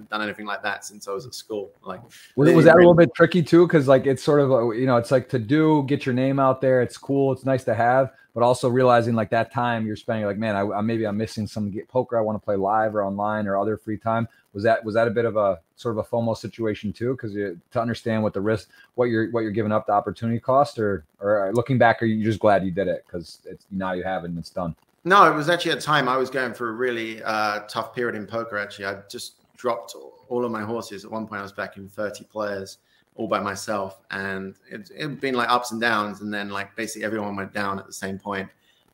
done anything like that since I was at school. Like, was that a little bit tricky too? Because like it's sort of, it's like get your name out there. It's cool. It's nice to have, but also realizing like that time you're spending, like, man, maybe I'm missing some poker I want to play live or online or other free time. Was that a bit of a sort of a FOMO situation too? Because to understand what the risk, what you're giving up, the opportunity cost, or looking back, are you just glad you did it because it's now you have it and it's done? No, it was actually a time I was going for a really tough period in poker. Actually, I just dropped all of my horses. At one point, I was backing 30 players all by myself, and it'd been like ups and downs, and then like basically everyone went down at the same point,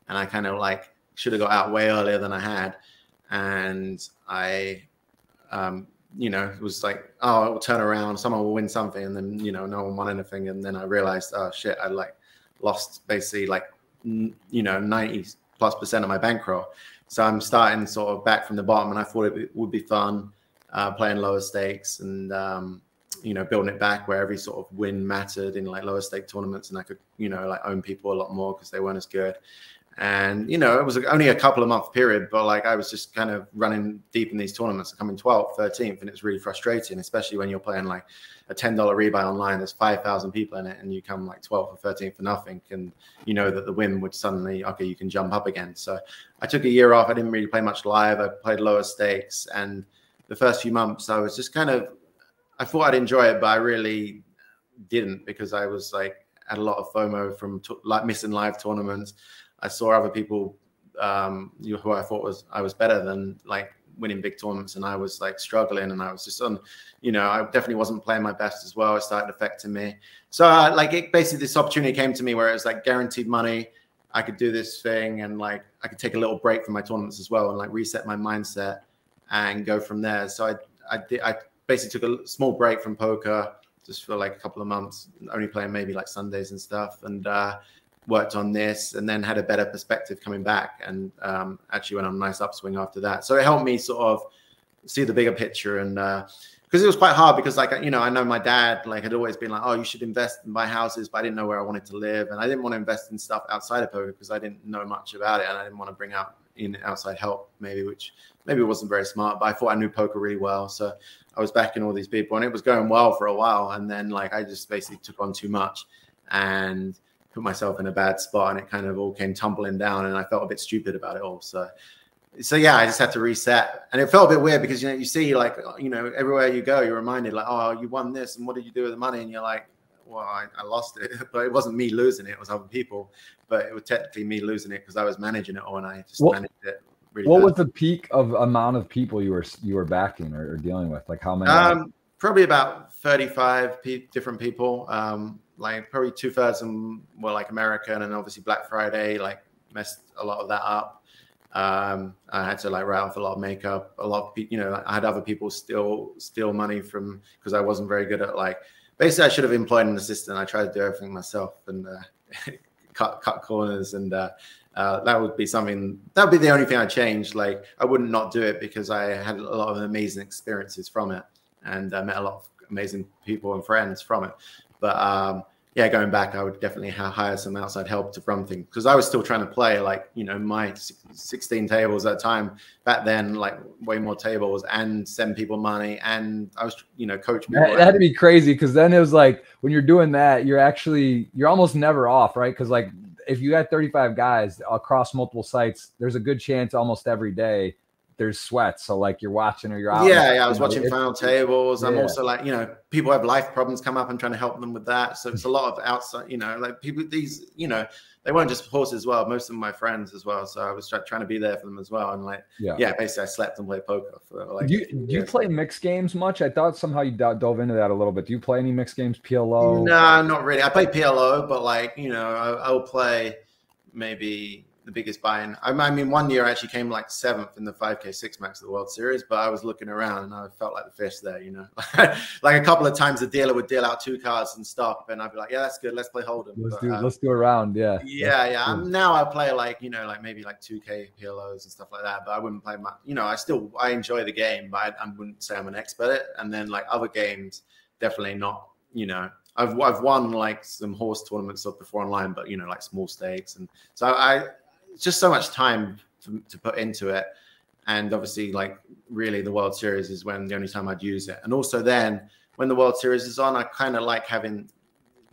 and I kind of like should have got out way earlier than I had, and I. It was like, oh, it will turn around, someone will win something, and then, no one won anything. And then I realized, oh shit, I like lost basically like, 90+% of my bankroll. So I'm starting sort of back from the bottom, and I thought it would be fun playing lower stakes and, building it back where every sort of win mattered in like lower stake tournaments. And I could, like own people a lot more because they weren't as good. And, it was only a couple of month period, but like I was just kind of running deep in these tournaments, coming 12th, 13th. And it's really frustrating, especially when you're playing like a $10 rebuy online. There's 5,000 people in it and you come like 12th or 13th for nothing. And you know that the win would suddenly, okay, you can jump up again. So I took a year off. I didn't really play much live. I played lower stakes. And the first few months I was just kind of, I thought I'd enjoy it, but I really didn't because I was like, had a lot of FOMO from like missing live tournaments. I saw other people who I thought I was better than, like winning big tournaments, and I was like struggling, and I was just on, I definitely wasn't playing my best as well. It started affecting me. So basically this opportunity came to me where it was like guaranteed money. I could do this thing, and like I could take a little break from my tournaments as well, and like reset my mindset and go from there. So I basically took a small break from poker just for like a couple of months, only playing maybe like Sundays and stuff, and worked on this, and then had a better perspective coming back, and actually went on a nice upswing after that. So it helped me sort of see the bigger picture, and because it was quite hard because like, I know my dad like had always been like, oh, you should invest and buy houses, but I didn't know where I wanted to live, and I didn't want to invest in stuff outside of poker because I didn't know much about it, and I didn't want to bring in outside help, which wasn't very smart, but I thought I knew poker really well. So I was backing all these people, and it was going well for a while, and then like I just basically took on too much and put myself in a bad spot, and it kind of all came tumbling down, and I felt a bit stupid about it all. So yeah, I just had to reset, and it felt a bit weird because, you see like, everywhere you go, you're reminded like, oh, you won this, and what did you do with the money? And you're like, well, I lost it, but it wasn't me losing it. It was other people, but it was technically me losing it because I was managing it all and I just managed it really What bad. was the peak of amount of people you were backing or dealing with? Like how many? Probably about 35 different people. Like probably 2/3 of them were like American, and obviously Black Friday like messed a lot of that up. I had to like write off a lot of makeup. A lot of people, you know, I had other people steal money from because I wasn't very good at like. Basically, I should have employed an assistant. I tried to do everything myself and cut corners, and that would be something. That would be the only thing I changed. Like I wouldn't not do it because I had a lot of amazing experiences from it, and I met a lot of amazing people and friends from it. But yeah, going back, I would definitely hire some outside help to run things because I was still trying to play like, you know, my 16 tables at a time back then, like way more tables and send people money. And I was, you know, coaching people. That had to be crazy because then it was like when you're doing that, you're almost never off, right? Because like if you had 35 guys across multiple sites, there's a good chance almost every day there's sweats. So like you're watching or you're out. Yeah, I was watching final tables. I'm yeah. also like, you know, people have life problems come up and trying to help them with that. So it's a lot of outside, you know, like people, these, you know, they weren't just horses as well. Most of them my friends as well. So I was trying to be there for them as well. And like, yeah, basically I slept and played poker for like. Do you play mixed games much? I thought somehow you dove into that a little bit. Do you play any mixed games, PLO? No, not really. I play PLO, but like, you know, I'll play maybe the biggest buy-in. I mean, one year I actually came like 7th in the 5K 6 max of the World Series, but I was looking around and I felt like the fish there, you know. Like a couple of times the dealer would deal out 2 cards and stop, and I'd be like, yeah, that's good. Let's play Hold'em. Let's do a round. Yeah. Yeah. Now I play like, you know, like maybe like 2K PLOs and stuff like that, but I wouldn't play much. You know, I enjoy the game, but I wouldn't say I'm an expert at it. And then like other games, definitely not, you know. I've won like some horse tournaments stuff before online, but you know, like small stakes, and so it's just so much time to put into it. And obviously, like really, the World Series is the only time I'd use it. And also, then when the World Series is on, I kind of like having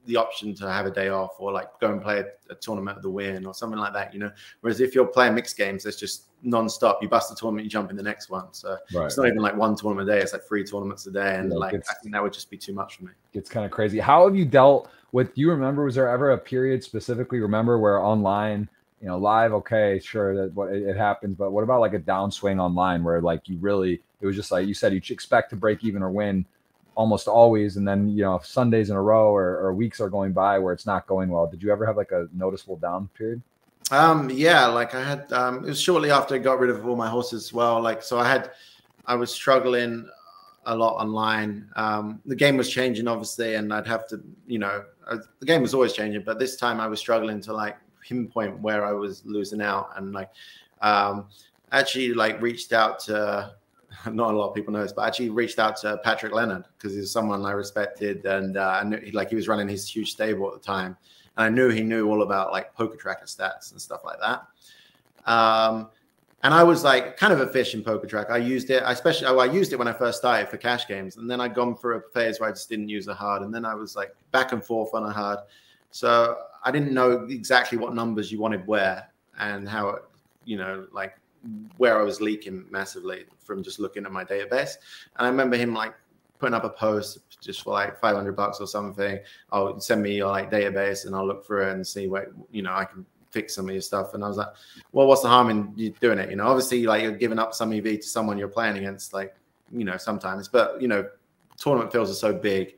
the option to have a day off or like go and play a tournament of the win or something like that, you know. Whereas if you're playing mixed games, it's just non-stop. You bust a tournament, you jump in the next one. So it's not even like 1 tournament a day. It's like 3 tournaments a day. And like I think that would just be too much for me. It's kind of crazy. How have you dealt with, do you remember, was there ever a period specifically where online, you know, live, okay, sure, that what it happens, but what about like a downswing online where like it was just like you said, you expect to break even or win almost always, and then, you know, if Sundays in a row or weeks are going by where it's not going well. Did you ever have like a noticeable down period? Yeah, like I had it was shortly after I got rid of all my horses as well. Like so I was struggling a lot online. The game was changing obviously, and I'd have to, you know, the game was always changing, but this time I was struggling to like pinpoint where I was losing out, and like actually like reached out to, not a lot of people know this, but actually reached out to Patrick Leonard because he's someone I respected, and I knew he was running his huge stable at the time, and I knew he knew all about like poker tracker stats and stuff like that. And I was like kind of a fish in poker track. I used it, I used it when I first started for cash games, and then I'd gone through a phase where I just didn't use a hard, and then I was like back and forth on a hard. So I didn't know exactly what numbers you wanted where and how it, you know, like where I was leaking massively from just looking at my database. And I remember him like putting up a post just for like $500 or something. I'll send me your like database and I'll look through it and see what, you know, I can fix some of your stuff. And I was like, well, what's the harm in you doing it? You know, obviously like you're giving up some EV to someone you're playing against, like, you know, sometimes, but you know, tournament fields are so big.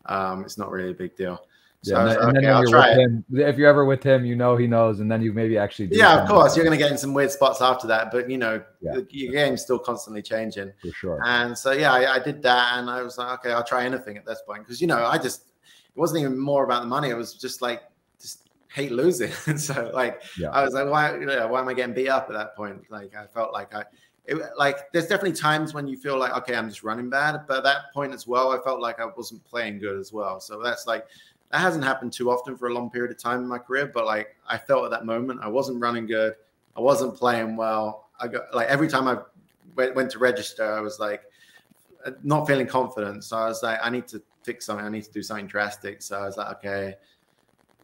It's not really a big deal. So yeah, and then when you're with him, if you're ever with him, you know he knows, and then you maybe actually do. Yeah, of course, you're going to get in some weird spots after that, but you know, your game's still constantly changing. For sure. And so yeah, I did that, and I was like, okay, I'll try anything at this point, because you know, it wasn't even more about the money. It was just like hate losing. So like, I was like, why am I getting beat up at that point? Like I felt like like there's definitely times when you feel like, okay, I'm just running bad, but at that point as well, I felt like I wasn't playing good as well. So that's like. That hasn't happened too often for a long period of time in my career, but like I felt at that moment I wasn't running good, I wasn't playing well. I got like every time I went to register, I was like not feeling confident. So I was like, I need to fix something. I need to do something drastic. So I was like, okay,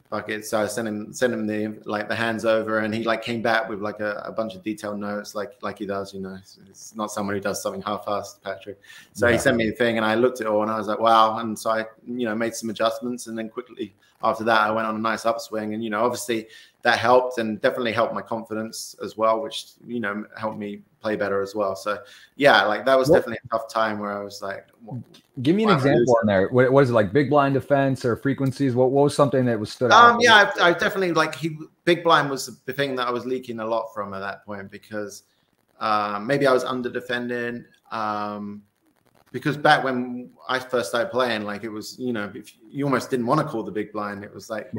bucket. So I sent him the hands over, and he like came back with like a bunch of detailed notes, like he does. You know, it's not someone who does something half-assed, Patrick. So he sent me the thing, and I looked at it all, and I was like, wow. And so I, made some adjustments, and then quickly after that, I went on a nice upswing, and obviously that helped, and definitely helped my confidence as well, which helped me play better as well. So yeah, like that was definitely a tough time where I was like, give me an example on there. What was it, like big blind defense or frequencies? What was something that was stood out? Yeah, I definitely big blind was the thing that I was leaking a lot from at that point, because maybe I was under defending. Because back when I first started playing, like it was, if you almost didn't want to call the big blind. It was like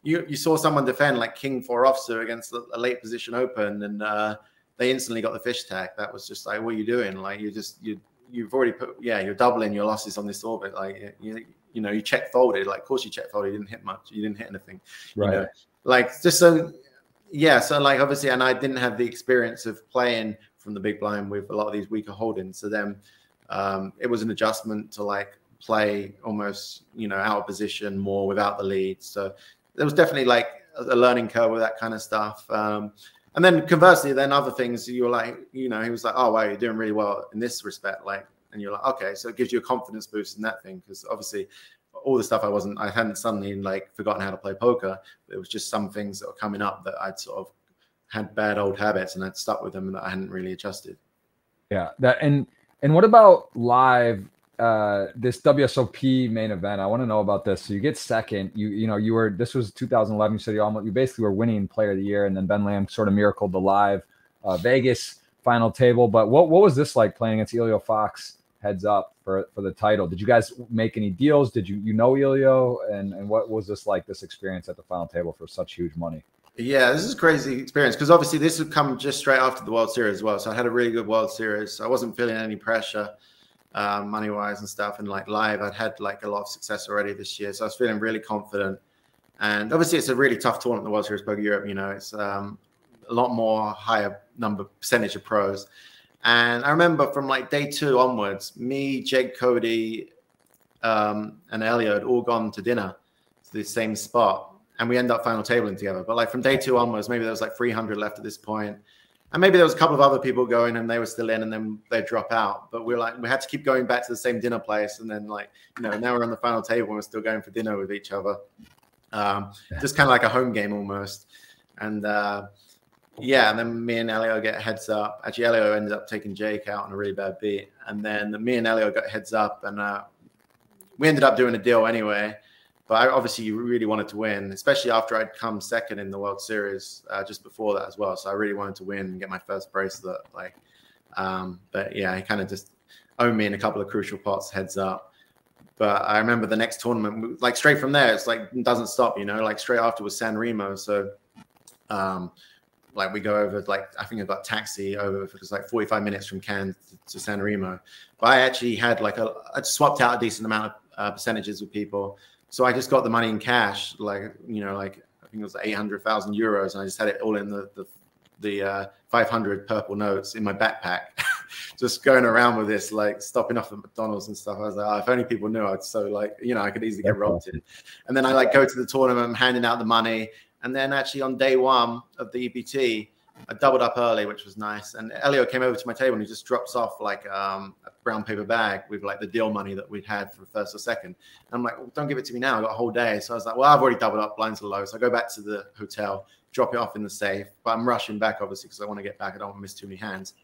you saw someone defend like king 4 offsuit against a late position open, and they instantly got the fish tag. That was just like, what are you doing? Like you've already put, you're doubling your losses on this orbit. Like you check folded. Like of course you check folded. You didn't hit much. You didn't hit anything. Right. Like just so. Yeah, so like obviously, and I didn't have the experience of playing from the big blind with a lot of these weaker holdings. So then it was an adjustment to like play almost, out of position more without the lead. So there was definitely like a learning curve with that kind of stuff. And then conversely, then other things you were like, he was like, oh, wow, you're doing really well in this respect. Like, and you're like, okay, so it gives you a confidence boost in that thing. Because obviously all the stuff I hadn't suddenly like forgotten how to play poker. It was just some things that were coming up that I'd sort of had bad old habits, and I'd stuck with them, and that I hadn't really adjusted. Yeah. And what about live, this WSOP main event? I want to know about this. So you get second, this was 2011. You said you basically were winning player of the year, and then Ben Lamb sort of miracled the live Vegas final table. But what was this like playing against Elio Fox heads up for the title? Did you guys make any deals? Did you know Elio? And what was this like, this experience at the final table for such huge money? Yeah, this is a crazy experience, because obviously this would come just straight after the World Series as well. So I had a really good World Series. I wasn't feeling any pressure money-wise and stuff. And like live, I'd had like a lot of success already this year. So I was feeling really confident. And obviously it's a really tough tournament, the World Series Poker Europe. It's a lot more higher percentage of pros. And I remember from like day 2 onwards, me, Jake Cody, and Elio had all gone to dinner to the same spot. And we end up final tabling together. But like from day 2 onwards, maybe there was like 300 left at this point. And maybe there was a couple of other people going and they were still in, and then they'd drop out. But we had to keep going back to the same dinner place. And then like, now we're on the final table and we're still going for dinner with each other. Just kind of like a home game almost. And and then me and Elio get heads up. Actually, Elio ended up taking Jake out on a really bad beat. And then me and Elio got heads up, and we ended up doing a deal anyway. But I obviously really wanted to win, especially after I'd come second in the World Series just before that as well. So I really wanted to win and get my first bracelet. But yeah, he kind of just owned me in a couple of crucial pots, heads up. But I remember the next tournament, like straight from there, it's like it doesn't stop, like straight after was San Remo. So like we go over, like I think I got taxi over, it was like 45 minutes from Cannes to San Remo. But I actually had I swapped out a decent amount of percentages with people. So I just got the money in cash, like I think it was 800,000 euros, and I just had it all in the 500 purple notes in my backpack, just going around with this, like stopping off at McDonald's and stuff. I was like, oh, if only people knew, I could easily get robbed. And then I go to the tournament, I'm handing out the money, and then actually on day 1 of the EPT, I doubled up early, which was nice. And Elio came over to my table and he just drops off like a brown paper bag with like the deal money that we'd had for first or second. And I'm like, well, don't give it to me now. I got a whole day. So I was like, well, I've already doubled up, blinds are low. So I go back to the hotel, drop it off in the safe. But I'm rushing back, obviously, because I want to get back. I don't want to miss too many hands.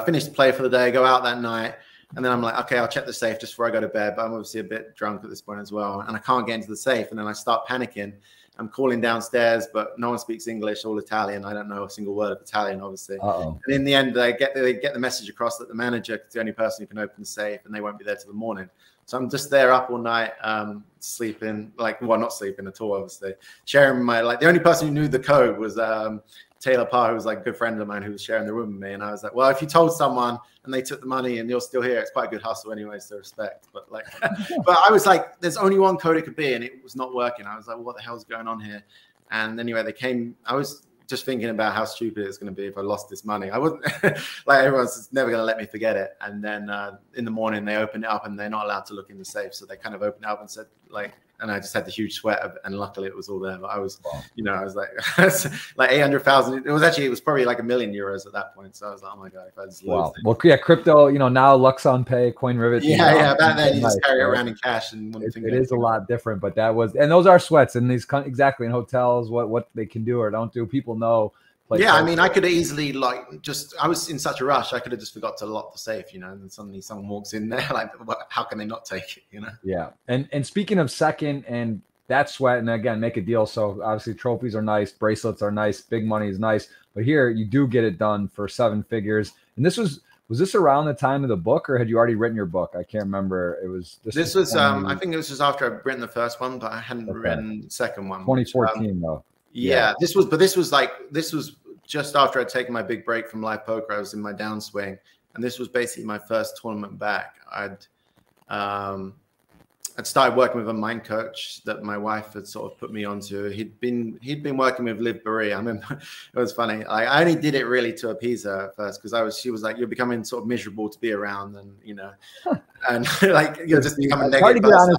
Finish the play for the day, go out that night. And then I'm like, okay, I'll check the safe just before I go to bed. But I'm obviously a bit drunk at this point as well. And I can't get into the safe. And then I start panicking. I'm calling downstairs, but no one speaks English, all Italian. I don't know a single word of Italian, obviously. And in the end, they get the message across that the manager is the only person who can open the safe, and they won't be there till the morning. So I'm just there up all night, sleeping, not sleeping at all, obviously. Sharing the only person who knew the code was Taylor Parr, who was like a good friend of mine who was sharing the room with me. And I was like, well, if you told someone and they took the money and you're still here, it's quite a good hustle anyway, so respect. But but I was like, there's only one code it could be, and it was not working. I was like, well, what the hell's going on here? And anyway, they came. I was just thinking about how stupid it's going to be if I lost this money. I wouldn't, everyone's never going to let me forget it. And then in the morning, they opened it up and they're not allowed to look in the safe. So they kind of opened it up and said, and I just had the huge sweat and luckily it was all there. But I was, you know, I was like, like 800,000. It was probably like €1 million at that point. So I was like, oh my God, if I just lose. Well, yeah, crypto, you know, now Luxon Pay, CoinRivet. Yeah. Back then you just carry it around in cash and it is a lot different, but and those are sweats and these exactly in hotels, what they can do or don't do. People know. Yeah, I mean, I could easily I was in such a rush, I could have just forgot to lock the safe, you know, and then suddenly someone walks in there, like, how can they not take it, you know? Yeah, and speaking of second and that sweat, and again, make a deal. So obviously trophies are nice, bracelets are nice, big money is nice, but here you do get it done for 7 figures. And was this around the time of the book, or had you already written your book? I can't remember. This was I think it was just after I'd written the first one, but I hadn't written the second one. 2014 though. Yeah, this was just after I'd taken my big break from live poker. I was in my downswing, and this was basically my first tournament back. I'd started working with a mind coach that my wife had sort of put me onto. He'd been working with Liv Boeree. I remember it was funny. I only did it really to appease her at first because she was like, "You're becoming sort of miserable to be around," and you know, and like you're just becoming a negative person.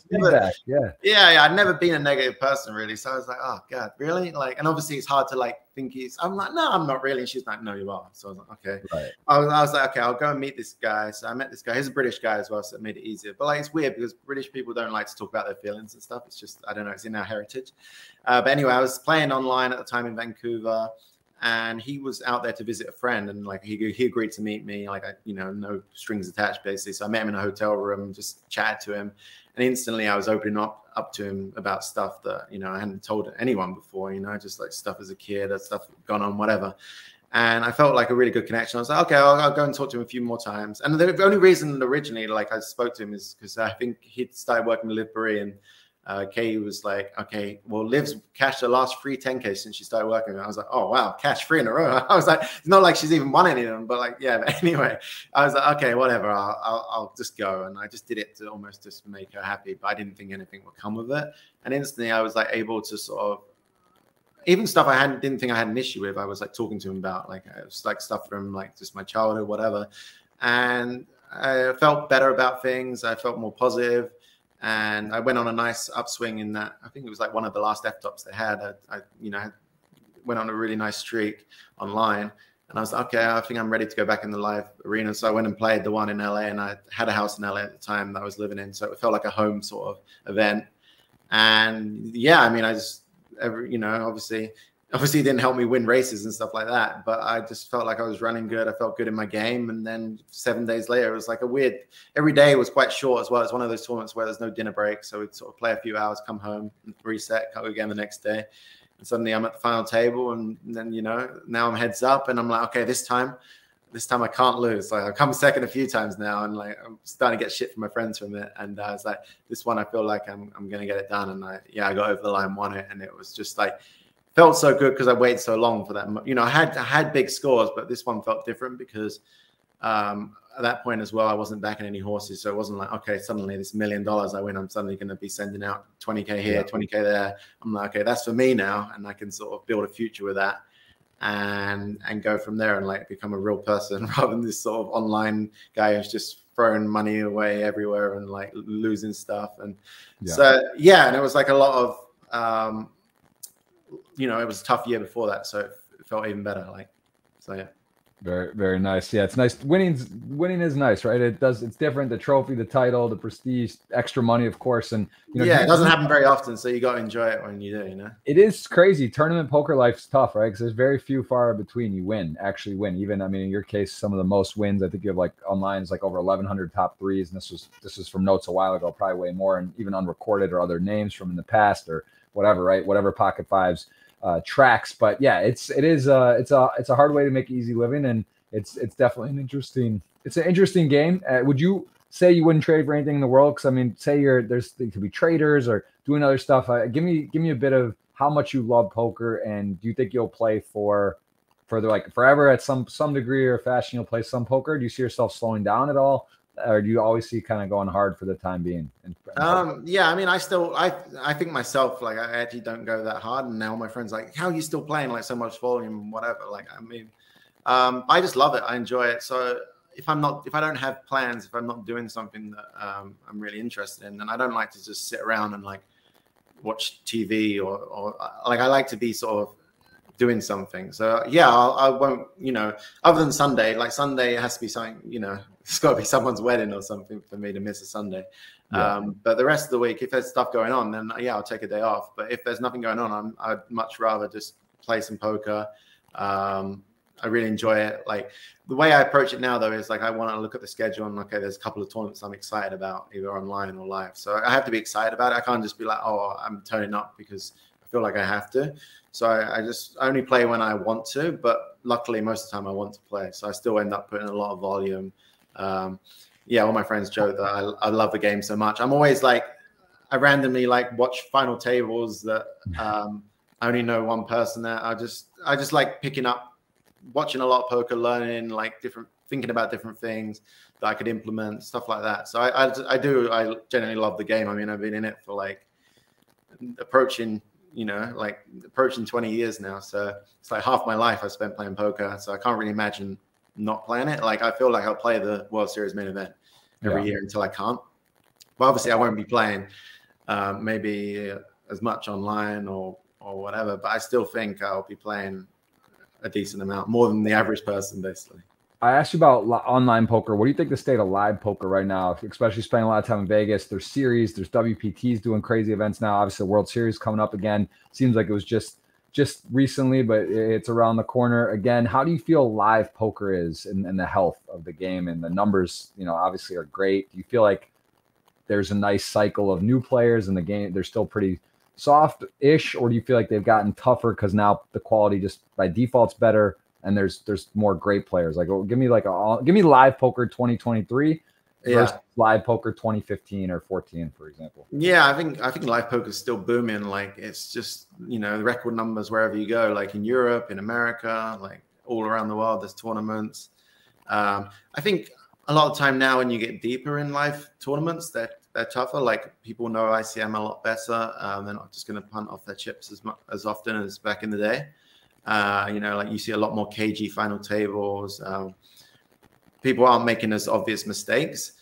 Yeah. I'd never been a negative person really, so I was like, "Oh God, really?" Like, and obviously it's hard to like think I'm like, "No, I'm not really." And she's like, "No, you are." So I was like, "Okay." Right. I was like, "Okay, I'll go and meet this guy." So I met this guy. He's a British guy as well, so it made it easier. But like, it's weird because British people don't like to talk about their feelings and stuff. It's just, I don't know, it's in our heritage. But anyway, I was playing online at the time in Vancouver, and he was out there to visit a friend, and like he agreed to meet me, like no strings attached basically. So I met him in a hotel room, just chatted to him, and instantly I was opening up to him about stuff that I hadn't told anyone before, just like stuff as a kid, that stuff gone on, whatever. And I felt like a really good connection. I was like, okay, I'll go and talk to him a few more times. And the only reason originally, like I spoke to him is because I think he'd started working with Liv Boeree, and Kay was like, okay, well, Liv's cashed the last free 10K since she started working with him. I was like, oh, wow, cash 3 in a row. I was like, it's not like she's even won any of them, but like, yeah, but anyway, I was like, okay, whatever, I'll just go. And I just did it to almost just make her happy, but I didn't think anything would come of it. And instantly I was like able to sort of, even stuff I didn't think I had an issue with, I was like talking to him about, like it was like stuff from like just my childhood, whatever. And I felt better about things. I felt more positive, and I went on a nice upswing in that. I think it was like one of the last F-tops they had. I went on a really nice streak online, and I was like, okay, I think I'm ready to go back in the live arena. So I went and played the one in LA, and I had a house in LA at the time that I was living in. So it felt like a home sort of event. And yeah, I mean, I just, obviously it didn't help me win races and stuff like that, but I just felt like I was running good. I felt good in my game. And then 7 days later, it was like every day was quite short as well. It's one of those tournaments where there's no dinner break. So we'd sort of play a few hours, come home, reset, go again the next day. And suddenly I'm at the final table, and then, now I'm heads up, and I'm like, okay, this time I can't lose. Like I've come second a few times now, and like I'm starting to get shit from my friends from it. And I was like, this one, I feel like I'm going to get it done. And I got over the line, won it. And it was just like, felt so good because I waited so long for that. I had big scores, but this one felt different because at that point as well, I wasn't backing any horses. So it wasn't like, okay, suddenly this $1 million I win, I'm suddenly going to be sending out 20K here, 20K there. I'm like, okay, that's for me now. And I can sort of build a future with that. And go from there and like become a real person rather than this sort of online guy who's just throwing money away everywhere and like losing stuff. And so, yeah, and it was like a lot of, it was a tough year before that. So it felt even better. Like, so yeah. Very, very nice. Yeah, it's nice. Winning is nice, right? It's different. The trophy, the title, the prestige, extra money, of course. And it doesn't happen very often, so you got to enjoy it when you do. It is crazy. Tournament poker life's tough, right? Because there's very few far between you actually win. Even, I mean, in your case, some of the most wins, I think you have like online is like over 1,100 top threes, and this was from notes a while ago, probably way more, and even unrecorded or other names from in the past or whatever, right? Whatever Pocket Fives tracks. But yeah, it's a hard way to make easy living, and it's definitely an interesting game. Would you say you wouldn't trade for anything in the world? Because I mean, say there could be traders or doing other stuff. Give me a bit of how much you love poker, and do you think you'll play for like forever at some degree or fashion? You'll play some poker. Do you see yourself slowing down at all, or do you always see kind of going hard for the time being? Yeah, I mean, I think myself, like I actually don't go that hard, and now my friends like, how are you still playing like so much volume, whatever? Like, I mean, I just love it. I enjoy it. So if I don't have plans, if I'm not doing something that I'm really interested in, then I don't like to just sit around and like watch TV or like I like to be sort of doing something. So yeah, I won't, you know, other than Sunday, like Sunday it has to be something, you know, it's got to be someone's wedding or something for me to miss a Sunday. Yeah. But the rest of the week, if there's stuff going on, then yeah, I'll take a day off. But if there's nothing going on, I'd much rather just play some poker. I really enjoy it. Like the way I approach it now, though, is like I want to look at the schedule and okay, there's a couple of tournaments I'm excited about, either online or live. So I have to be excited about it. I can't just be like, oh, I'm turning up because I feel like I have to. So I just only play when I want to. But luckily, most of the time I want to play. So I still end up putting a lot of volume. Yeah, all my friends joke that I love the game so much. I'm always like, I randomly like watch final tables that I only know one person there. I just like picking up, watching a lot of poker, learning like thinking about different things that I could implement, stuff like that. So I genuinely love the game. I mean, I've been in it for like approaching 20 years now. So it's like half my life I spent playing poker. So I can't really imagine not playing it. Like I feel like I'll play the World Series main event every year until I can't. But obviously I won't be playing maybe as much online or whatever, but I still think I'll be playing a decent amount, more than the average person, basically. I asked you about online poker. What do you think the state of live poker right now, especially spending a lot of time in Vegas? There's series, there's WPTs doing crazy events now. Obviously, the World Series coming up again. Seems like it was just recently, but it's around the corner again. How do you feel live poker is and the health of the game and the numbers, you know, obviously are great. Do you feel like there's a nice cycle of new players in the game? They're still pretty soft-ish, or do you feel like they've gotten tougher because now the quality just by default's better and there's more great players? Like, give me live poker 2023 versus live poker 2015 or 14, for example. Yeah, I think live poker is still booming. Like it's just, you know, the record numbers wherever you go, like in Europe, in America, like all around the world, there's tournaments. I think a lot of time now when you get deeper in live tournaments, they're tougher. Like people know ICM a lot better. They're not just going to punt off their chips as often as back in the day. You know, like you see a lot more KG final tables. People aren't making as obvious mistakes.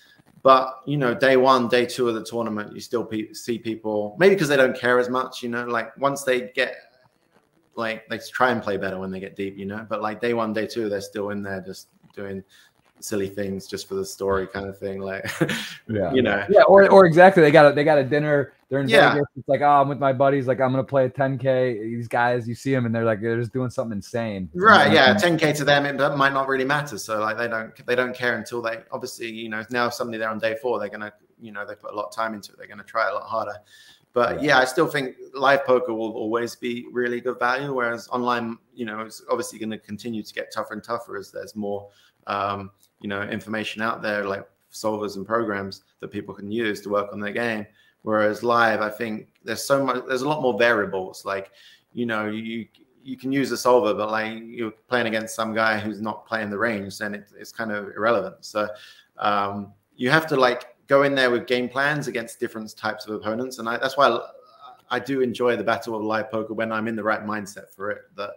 But, you know, day one, day two of the tournament, you still see people, maybe because they don't care as much, you know, like once they get, like they try and play better when they get deep, you know, but like day one, day two, they're still in there just doing silly things just for the story kind of thing, like you know. Yeah, or exactly, they got a dinner, they're in Vegas, it's like, oh, I'm with my buddies, like I'm gonna play a 10K. These guys, you see them and they're just doing something insane, right? Yeah, 10K to them it might not really matter. So like they don't care until they obviously, you know, now somebody there on day four, they're gonna, you know, they put a lot of time into it, they're gonna try a lot harder. But yeah, I still think live poker will always be really good value, whereas online, you know, it's obviously going to continue to get tougher and tougher as there's more you know, information out there, like solvers and programs that people can use to work on their game. Whereas live, I think there's a lot more variables. Like, you know, you can use a solver, but like you're playing against some guy who's not playing the range, then it's kind of irrelevant. So you have to like go in there with game plans against different types of opponents. And that's why I do enjoy the battle of live poker when I'm in the right mindset for it. That,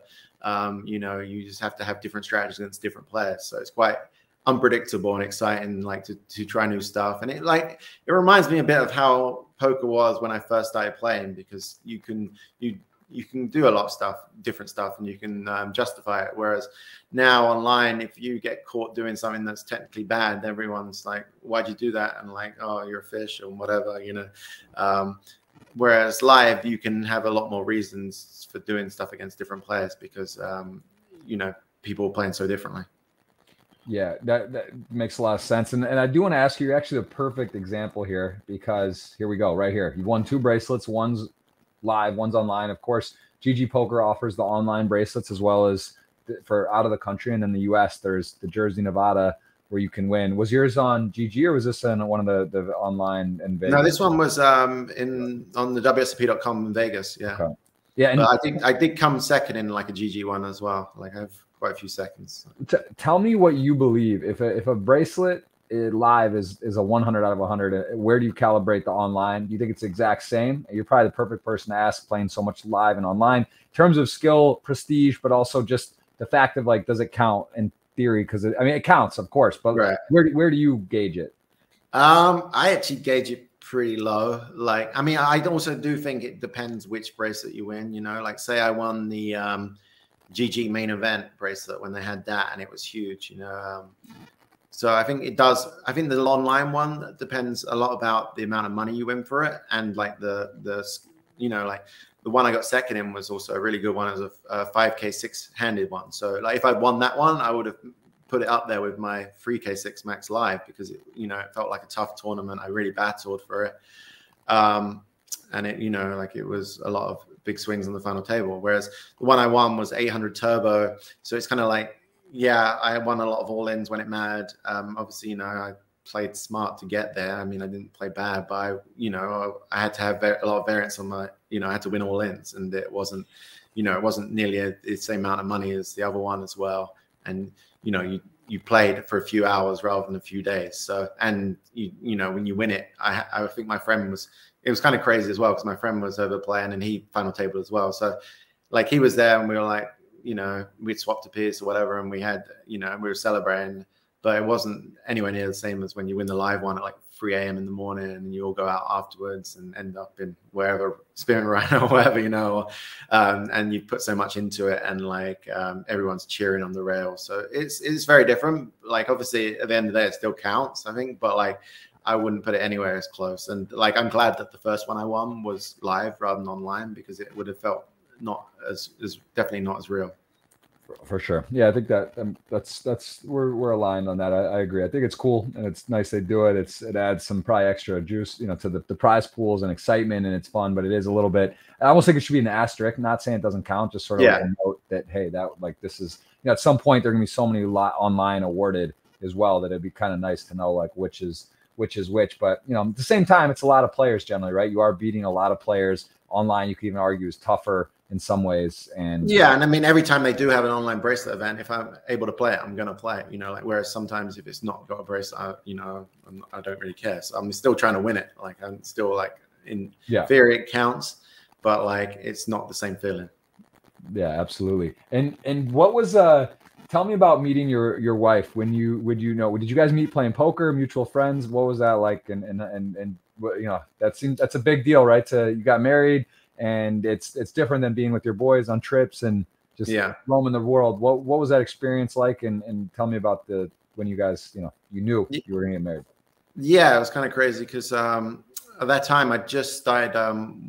you know, you just have to have different strategies against different players. So it's quite unpredictable and exciting, like to try new stuff. And it reminds me a bit of how poker was when I first started playing, because you can do a lot of stuff, different stuff, and you can justify it. Whereas now online, if you get caught doing something that's technically bad, everyone's like, why'd you do that? And like, oh, you're a fish or whatever, you know. Whereas live, you can have a lot more reasons for doing stuff against different players because, you know, people are playing so differently. Yeah, that makes a lot of sense. And I do want to ask you, you're actually the perfect example here, because here we go, right here. You won 2 bracelets, one's live, one's online. Of course, GG Poker offers the online bracelets as well as for out of the country. And in the US, there's the Jersey, Nevada, where you can win. Was yours on GG or was this in one of the online in Vegas? No, this one was on the WSOP.com in Vegas. Yeah. Okay. Yeah. And I did come second in like a GG one as well. Like I have quite a few seconds. Tell me what you believe. If a bracelet live is a 100 out of 100, where do you calibrate the online? Do you think it's the exact same? You're probably the perfect person to ask, playing so much live and online in terms of skill, prestige, but also just the fact of like, does it count in theory? Because I mean, it counts, of course, but right. Where do you gauge it? I actually gauge it pretty low. Like, I mean, I also do think it depends which bracelet you win, you know, like say I won the GG main event bracelet when they had that and it was huge, you know. So I think it does. I think the online one depends a lot about the amount of money you win for it. And like the you know, like the one I got second in was also a really good one. It was a 5K 6-handed one. So like if I'd won that one, I would have put it up there with my 3K6 Max Live because it, you know, it felt like a tough tournament. I really battled for it. And it, you know, like it was a lot of big swings on the final table. Whereas the one I won was 800 turbo. So it's kind of like, yeah, I won a lot of all-ins when it mattered. Obviously, you know, I played smart to get there. I mean, I didn't play bad, but you know, I had to have a lot of variance on my, you know, I had to win all-ins, and it wasn't, you know, it wasn't nearly the same amount of money as the other one as well. And you know, you played for a few hours rather than a few days. So, and you know, when you win it, I think my friend was, it was kind of crazy as well because my friend was over playing and he final table as well. So, like he was there and we were like, you know, we'd swapped a piece or whatever, and we had, you know, we were celebrating, but it wasn't anywhere near the same as when you win the live one at like 3 a.m. in the morning and you all go out afterwards and end up in wherever, spin around or whatever, you know, and you put so much into it and like everyone's cheering on the rail. So it's very different. Like obviously at the end of the day, it still counts, I think, but like I wouldn't put it anywhere as close. And like I'm glad that the first one I won was live rather than online because it would have felt not as definitely not as real. For sure. Yeah, I think that that's we're aligned on that. I agree. I think it's cool and it's nice they do it. It adds some probably extra juice, you know, to the prize pools and excitement, and it's fun, but it is a little bit, I almost think it should be an asterisk, not saying it doesn't count, just sort of like a note that, hey, that like this is, you know, at some point there are gonna be so many online awarded as well that it'd be kind of nice to know like which is which. But you know, at the same time, it's a lot of players generally, right? You are beating a lot of players online. You could even argue is tougher in some ways. And yeah, and I mean, every time they do have an online bracelet event, if I'm able to play it, I'm going to play it, you know, like, whereas sometimes if it's not got a bracelet, you know, I don't really care. So I'm still trying to win it. Like I'm still like in theory it counts, but like, it's not the same feeling. Yeah, absolutely. And what was, tell me about meeting your wife when did you guys meet playing poker, mutual friends? What was that like? And you know, that's a big deal, right? You got married, and it's different than being with your boys on trips and just roaming the world. What was that experience like? And tell me about when you guys, you know, you knew you were gonna get married. Yeah, it was kind of crazy because at that time I just started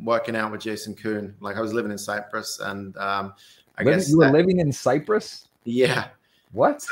working out with Jason Kuhn. Like I was living in Cyprus, and I guess you were living in Cyprus. Yeah. What?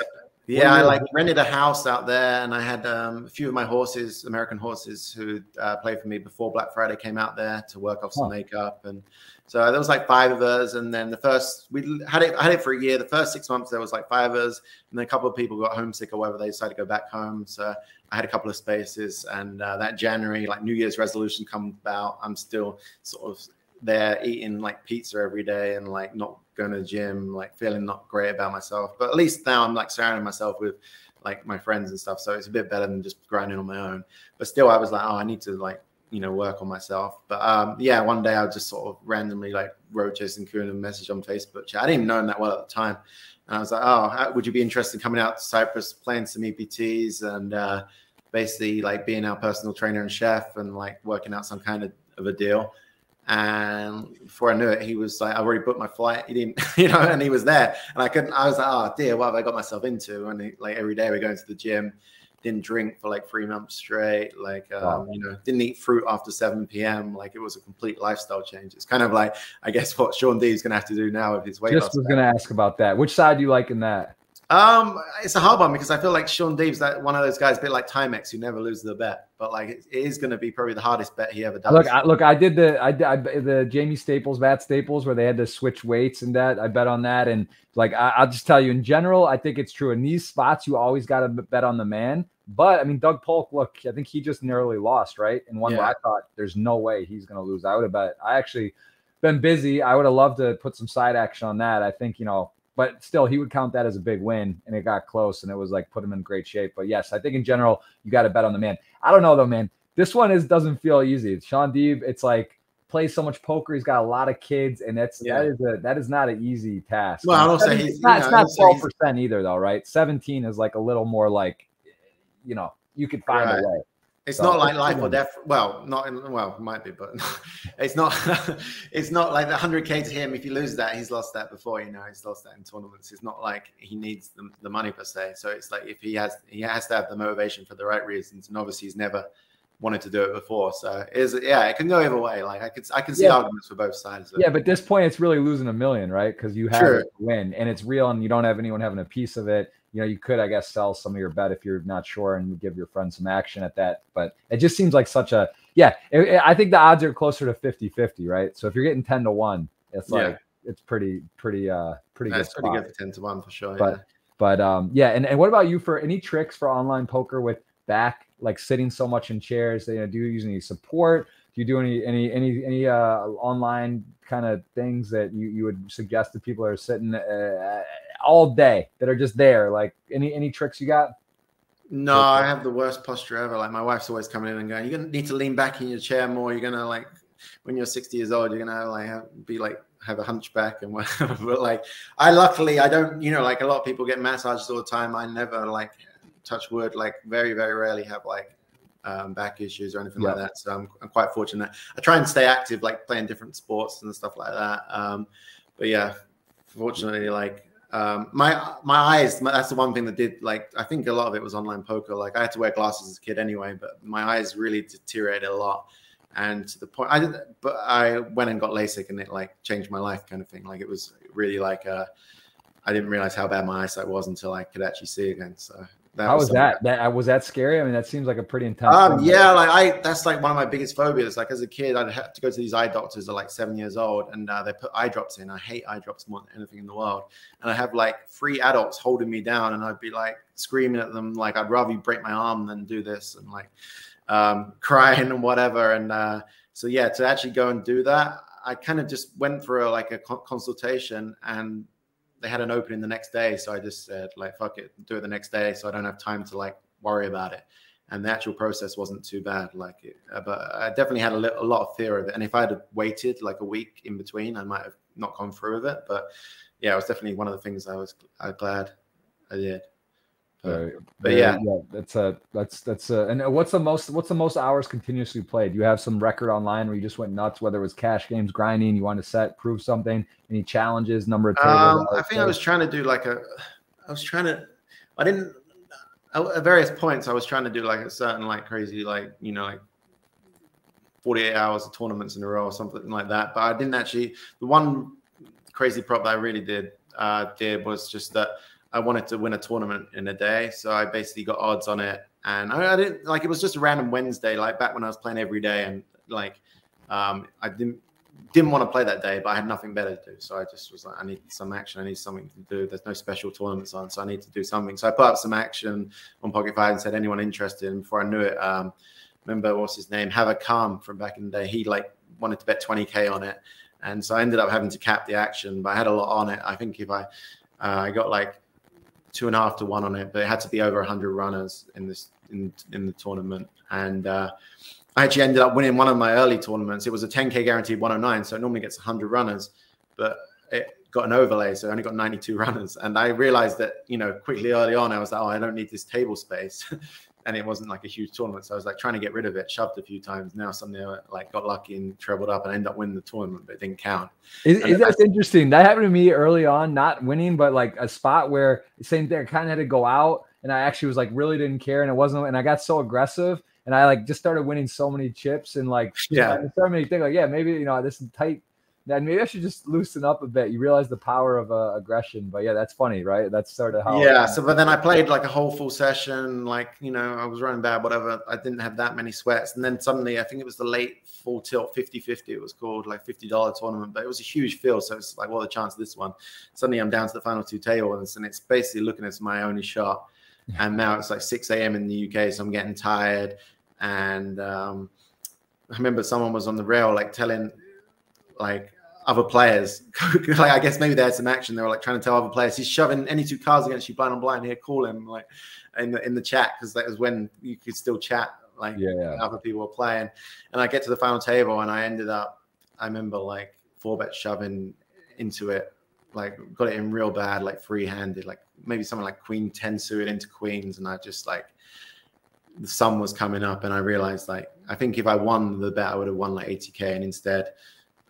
Yeah, I like rented a house out there, and I had a few of my horses, American horses, who played for me before Black Friday came out there to work off some makeup, and so there was like 5 of us. And then I had it for a year. The first 6 months there was like 5 of us, and then a couple of people got homesick or whatever, they decided to go back home. So I had a couple of spaces, and that January, like New Year's resolution comes about, I'm still sort of there eating like pizza every day and like not going to the gym, like feeling not great about myself. But at least now I'm like surrounding myself with like my friends and stuff. So it's a bit better than just grinding on my own. But still I was like, oh, I need to like, you know, work on myself. But yeah, one day I just sort of randomly like wrote Jason Kuhn a message on Facebook chat. I didn't even know him that well at the time. And I was like, oh, would you be interested in coming out to Cyprus, playing some EPTs and basically like being our personal trainer and chef and like working out some kind of a deal. And before I knew it, he was like, I already booked my flight. He didn't, you know, and he was there. And I was like, oh dear, what have I got myself into? And like every day we're going to the gym, didn't drink for like 3 months straight. Like, you know, didn't eat fruit after 7 p.m. Like it was a complete lifestyle change. It's kind of like, I guess what Sean D is going to have to do now with his weight loss. Just was going to ask about that. Which side do you like in that? It's a hard one because I feel like Sean Deeves, that one of those guys, a bit like Timex, who never loses the bet. But like, it is going to be probably the hardest bet he ever does. Look, I did the Jamie Staples, Matt Staples, where they had to switch weights and that. I bet on that, and like I'll just tell you in general, I think it's true. In these spots, you always got to bet on the man. But I mean, Doug Polk, look, I think he just narrowly lost, right? In one where I thought there's no way he's going to lose. I would have bet. I actually been busy. I would have loved to put some side action on that. I think, you know. But still, he would count that as a big win, and it got close, and it was like put him in great shape. But yes, I think in general, you got to bet on the man. I don't know though, man. This one doesn't feel easy. Sean Deeb, it's like plays so much poker. He's got a lot of kids, and that is not an easy task. Well, I don't say it's not 12% either, though, right? 17 is like a little more like, you know, you could find a way. It's not like life or death. Well, well, it might be, but it's not. It's not like the 100K to him. If he loses that, he's lost that before. You know, he's lost that in tournaments. It's not like he needs the money per se. So it's like if he has to have the motivation for the right reasons, and obviously he's never wanted to do it before. So it can go either way. Like I can see arguments for both sides. Yeah, but at this point, it's really losing $1 million, right? Because you have to win, and it's real, and you don't have anyone having a piece of it. You know, you could, I guess, sell some of your bet if you're not sure and give your friend some action at that. But it just seems like such a, I think the odds are closer to 50-50, right? So if you're getting 10-1, it's like, it's pretty good. That's pretty good for 10-1 for sure. But and what about you for any tricks for online poker with back, like sitting so much in chairs? Do you use any support? Do you do any online kind of things that you would suggest to people that are sitting all day, that are just there? Like any tricks you got? No, I have the worst posture ever. Like my wife's always coming in and going, "You're gonna need to lean back in your chair more. You're gonna like when you're 60 years old, you're gonna like have a hunchback and whatever." But like I don't, you know, like a lot of people get massages all the time. I never, like, touch wood, like very, very rarely have like back issues or anything like that. So I'm quite fortunate. I try and stay active, like playing different sports and stuff like that. But yeah, fortunately, like my eyes, that's the one thing that did, like, I think a lot of it was online poker. Like I had to wear glasses as a kid anyway, but my eyes really deteriorated a lot. And to the point, I went and got LASIK, and it like changed my life, kind of thing. Like it was really like I didn't realize how bad my eyesight was until I could actually see again. So how was that? Was that scary? I mean, that seems like a pretty intense thing. Yeah, like that's like one of my biggest phobias. Like as a kid, I'd have to go to these eye doctors at like 7 years old, and they put eye drops in. I hate eye drops more than anything in the world. And I have like 3 adults holding me down, and I'd be like screaming at them, like, "I'd rather you break my arm than do this," and like crying and whatever. And so yeah, to actually go and do that, I kind of just went for a consultation, and they had an opening the next day. So I just said, like, fuck it, do it the next day, so I don't have time to like worry about it. And the actual process wasn't too bad. But I definitely had a lot of fear of it. And if I had waited like a week in between, I might have not gone through with it. But yeah, it was definitely one of the things I'm glad I did. But yeah, that's and what's the most hours continuously played? Do you have some record online where you just went nuts, whether it was cash games, grinding, you wanted to prove something, any challenges, number of tables? I think I was trying to do like at various points I was trying to do like a certain like crazy, like, you know, like 48 hours of tournaments in a row or something like that. But I didn't actually, the one crazy prop that I really did was just that I wanted to win a tournament in a day. So I basically got odds on it. And I didn't, like, it was just a random Wednesday, like back when I was playing every day. And like, I didn't want to play that day, but I had nothing better to do. So I just was like, I need some action. I need something to do. There's no special tournaments on, so I need to do something. So I put up some action on Pocket Five and said, anyone interested? And before I knew it, remember, what's his name? Have a Calm from back in the day. He like wanted to bet 20K on it. And so I ended up having to cap the action, but I had a lot on it. I think if I got like 2.5 to 1 on it, but it had to be over 100 runners in the tournament. And I actually ended up winning one of my early tournaments. It was a 10K guaranteed 109, so it normally gets 100 runners, but it got an overlay, so I only got 92 runners. And I realized that, you know, quickly early on, I was like, oh, I don't need this table space. And it wasn't like a huge tournament, so I was like trying to get rid of it, shoved a few times. Now suddenly I like got lucky and trebled up and ended up winning the tournament, but it didn't count. That's interesting. That happened to me early on, not winning, but like a spot where the same thing, I kind of had to go out, and I actually was like really didn't care, and it wasn't, and I got so aggressive, and I like just started winning so many chips, and like it started making me think like, yeah, maybe, you know, this is tight. Then maybe I should just loosen up a bit. You realize the power of aggression, but yeah, that's funny, right? That's sort of how. Yeah. So, but then I played like a whole full session, like, you know, I was running bad, whatever. I didn't have that many sweats, and then suddenly, I think it was the late full tilt 50-50. It was called like $50 tournament, but it was a huge field. So it's like, what are the chances of this one? Suddenly, I'm down to the final 2 tables, and it's basically looking as my only shot. And now it's like 6 a.m. in the UK, so I'm getting tired. And I remember someone was on the rail, like telling, like, other players, like, I guess maybe they had some action. They were like trying to tell other players, he's shoving any 2 cards against you blind on blind here, call him, like in the chat, because that was when you could still chat, like other people were playing. And I get to the final table, and I remember like 4-bet shoving into it, like got it in real bad, like free-handed, like maybe something like Queen 10 suited into queens, and I just like the sun was coming up, and I realized like, I think if I won the bet, I would have won like 80K, and instead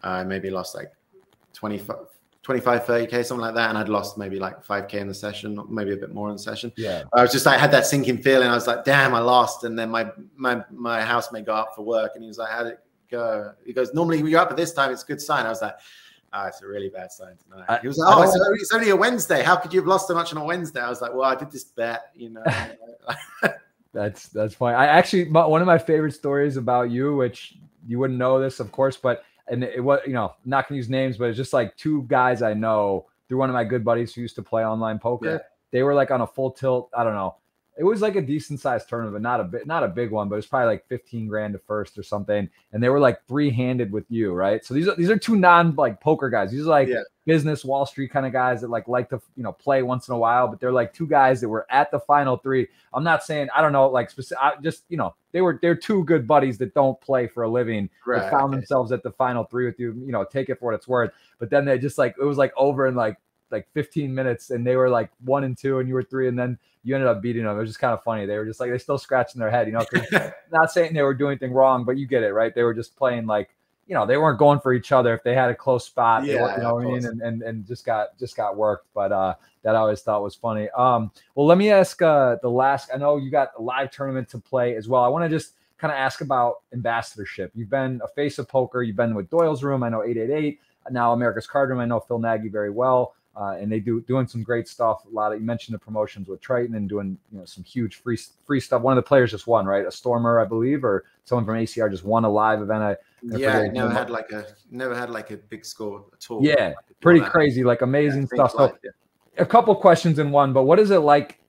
I maybe lost like 25, 30K, something like that. And I'd lost maybe like 5K in the session, or maybe a bit more in the session. Yeah. I was just like, I had that sinking feeling. I was like, damn, I lost. And then my housemate got up for work, and he was like, how'd it go? He goes, normally when you're up at this time, it's a good sign. I was like, oh, it's a really bad sign tonight. He was like, oh, it's only a Wednesday. How could you have lost so much on a Wednesday? I was like, well, I did this bet, you know. That's funny. I actually, one of my favorite stories about you, which you wouldn't know this, of course, but it was, you know, not gonna use names, but it's just like two guys I know through one of my good buddies who used to play online poker. Yeah. They were like on a full tilt. I don't know. It was like a decent sized tournament, not a big one, but it's probably like 15 grand to first or something. And they were like 3-handed with you, right? So these are two like poker guys. These are like business Wall Street kind of guys that like to, you know, play once in a while, but they're like two guys that were at the final 3. I'm not saying, I don't know, like specific, just, you know, they're two good buddies that don't play for a living. Right, that found themselves at the final 3 with you, you know, take it for what it's worth. But then they just like, it was like over in like 15 minutes, and they were like 1 and 2 and you were 3, and then you ended up beating them. It was just kind of funny. They were just like, they're still scratching their head, you know, not saying they were doing anything wrong, but you get it, right? They were just playing like, you know, they weren't going for each other. If they had a close spot, you know what I mean? And just got worked. But that I always thought was funny. Well, let me ask the last, I know you got a live tournament to play as well. I want to just kind of ask about ambassadorship. You've been a face of poker. You've been with Doyle's Room. I know 888, now America's Card Room. I know Phil Nagy very well. And they doing some great stuff. You mentioned the promotions with Triton and doing, you know, some huge free stuff. One of the players just won, right? A Stormer, I believe, or someone from ACR just won a live event. I never had like a big score at all. Yeah, pretty crazy, like amazing stuff. So a couple questions in one, but what is it like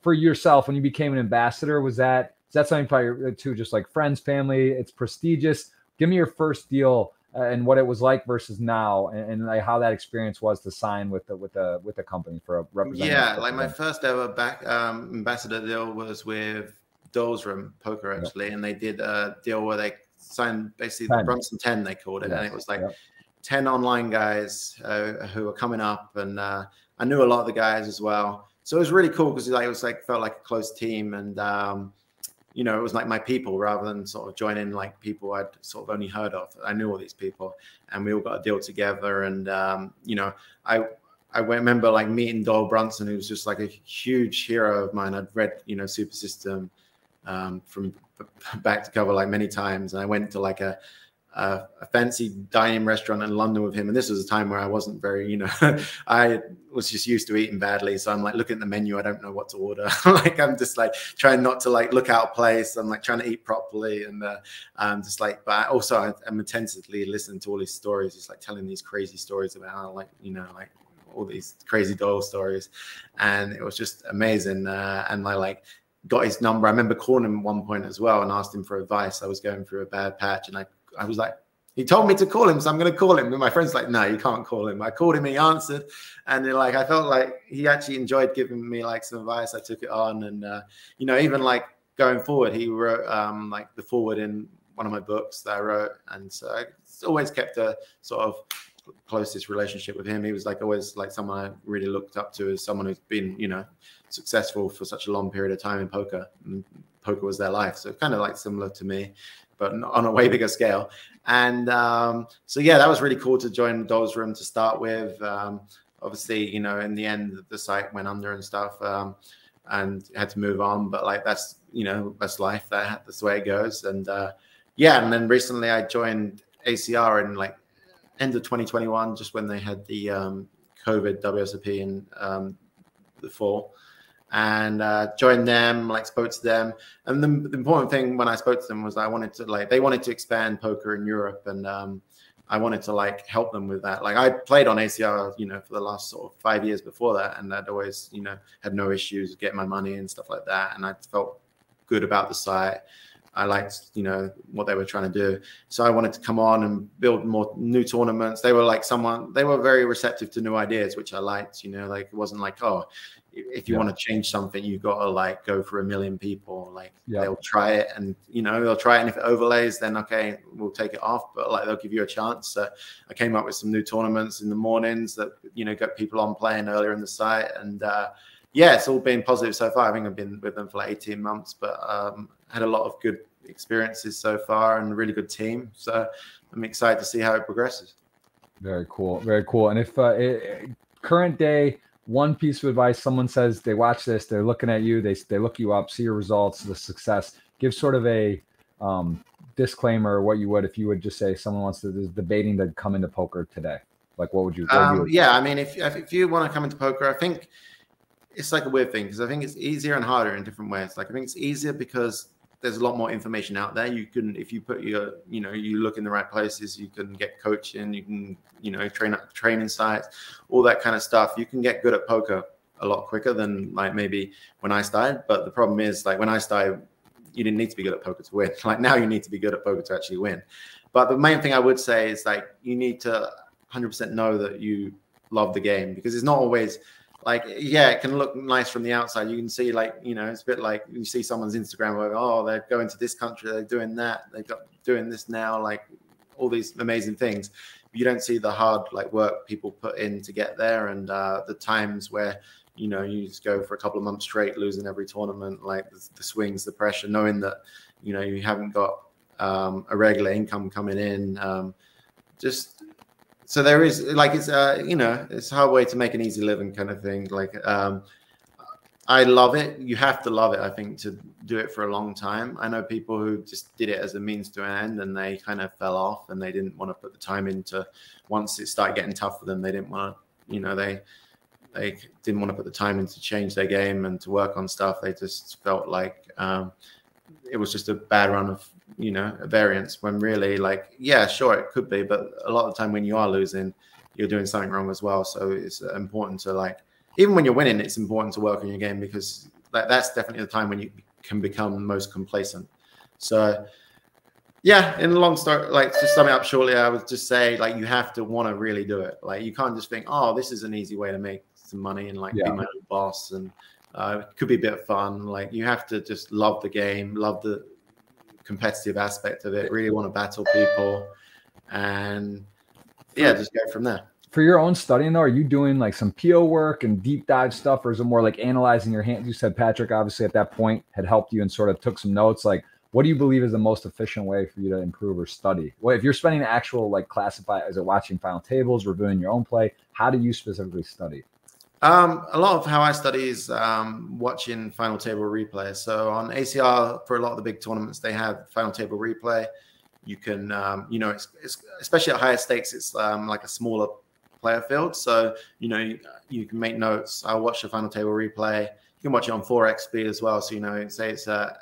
for yourself when you became an ambassador? Is that something probably too, just like friends, family? It's prestigious. Give me your first deal. And what it was like versus now, and like how that experience was to sign with the company for a representative. Yeah, like my first ever ambassador deal was with Doyle's Room Poker actually, and they did a deal where they signed basically the Brunson 10, they called it, and it was like 10 online guys who were coming up, and I knew a lot of the guys as well, so it was really cool because it was like felt like a close team, and you know, it was like my people rather than sort of joining like people I'd sort of only heard of. I knew all these people, and we all got a deal together. And you know, I remember like meeting Doyle Brunson, who was just like a huge hero of mine. I'd read, you know, Super System from back to cover like many times, and I went to like a fancy dining restaurant in London with him. And this was a time where I wasn't very, you know, I was just used to eating badly. So I'm like looking at the menu, I don't know what to order. Like I'm just like trying not to like look out of place. I'm like trying to eat properly. And I'm just like, but also I'm intensively listening to all these stories. Just like telling these crazy stories about how, like, you know, like all these crazy Doyle stories. And it was just amazing. And I like got his number. I remember calling him at one point as well and asked him for advice. I was going through a bad patch, and I was like, he told me to call him, so I'm going to call him. And my friend's like, no, you can't call him. I called him, he answered. And like, I felt like he actually enjoyed giving me like some advice. I took it on. And, you know, even like going forward, he wrote like the forward in one of my books that I wrote. And so I always kept a sort of closest relationship with him. He was like always like someone I really looked up to as someone who's been, you know, successful for such a long period of time in poker. And poker was their life. So kind of like similar to me, but on a way bigger scale. And so, yeah, that was really cool to join Doyle's Room to start with. Obviously, you know, in the end, the site went under and stuff and had to move on. But like, that's, you know, that's life. That's the way it goes. And yeah, and then recently I joined ACR in like end of 2021, just when they had the COVID WSOP in the fall. And joined them, like spoke to them. And the important thing when I spoke to them was I wanted to like, they wanted to expand poker in Europe, and I wanted to like help them with that. Like I played on ACR, you know, for the last sort of 5 years before that, and I'd always, you know, had no issues getting my money and stuff like that. And I felt good about the site. I liked, you know, what they were trying to do. So I wanted to come on and build more new tournaments. They were like they were very receptive to new ideas, which I liked, you know, like it wasn't like, oh, if you want to change something, you've got to like go for 1 million people. Like they'll try it, and, you know, they'll try it. And if it overlays, then okay, we'll take it off. But like, they'll give you a chance. So I came up with some new tournaments in the mornings that, you know, got people on playing earlier in the site. And yeah, it's all been positive so far. I think I've been with them for like 18 months, but had a lot of good experiences so far and a really good team. So I'm excited to see how it progresses. Very cool. Very cool. And if current day, one piece of advice, someone says they watch this, they're looking at you, they look you up, see your results, the success, give sort of a disclaimer, what you would, if you would just say someone wants to, is debating to come into poker today. Like, what would you? Yeah, I mean, if you want to come into poker, I think it's like a weird thing, because I think it's easier and harder in different ways. Like, I think it's easier because there's a lot more information out there. You can, if you put your, you look in the right places, you can get coaching, you can, training sites, all that kind of stuff. You can get good at poker a lot quicker than like maybe when I started. But the problem is, like, when I started, you didn't need to be good at poker to win. Like, now you need to be good at poker to actually win. But the main thing I would say is, like, you need to 100% know that you love the game, because it's not always like, yeah, it can look nice from the outside. You can see, like, it's a bit like you see someone's Instagram where, oh, they're going to this country, they're doing that, they've got doing this now, like all these amazing things. You don't see the hard like work people put in to get there, and the times where you just go for a couple of months straight losing every tournament, like the swings, the pressure, knowing that you haven't got a regular income coming in. So there is, like, it's it's a hard way to make an easy living kind of thing. Like, I love it. You have to love it, I think, to do it for a long time. I know people who just did it as a means to an end, and they kind of fell off, and they didn't want to put the time into, once it started getting tough for them, they didn't want to, they didn't want to put the time in to change their game and to work on stuff. They just felt like it was just a bad run of, a variance, when really, like, yeah, sure, it could be, but a lot of the time when you are losing, you're doing something wrong as well. So it's important to, like, even when you're winning, it's important to work on your game, because that's definitely the time when you can become most complacent. So yeah, in the long story, like, to sum it up shortly, I would just say, like, you have to want to really do it. Like, you can't just think, oh, this is an easy way to make some money and, like, be my own boss, and it could be a bit of fun. Like, you have to just love the game, love the competitive aspect of it, really want to battle people, and yeah, just go from there. For your own studying though, are you doing like some PO work and deep dive stuff, or is it more like analyzing your hands? You said Patrick obviously at that point had helped you and sort of took some notes. Like, what do you believe is the most efficient way for you to improve or study? Well, if you're spending actual, like, classify, is it watching final tables, reviewing your own play? How do you specifically study? A lot of how I study is watching final table replay. So on ACR, for a lot of the big tournaments, they have final table replay. You can, it's especially at higher stakes, it's like a smaller player field. So, you can make notes. I'll watch the final table replay. You can watch it on 4xP as well. So, say it's a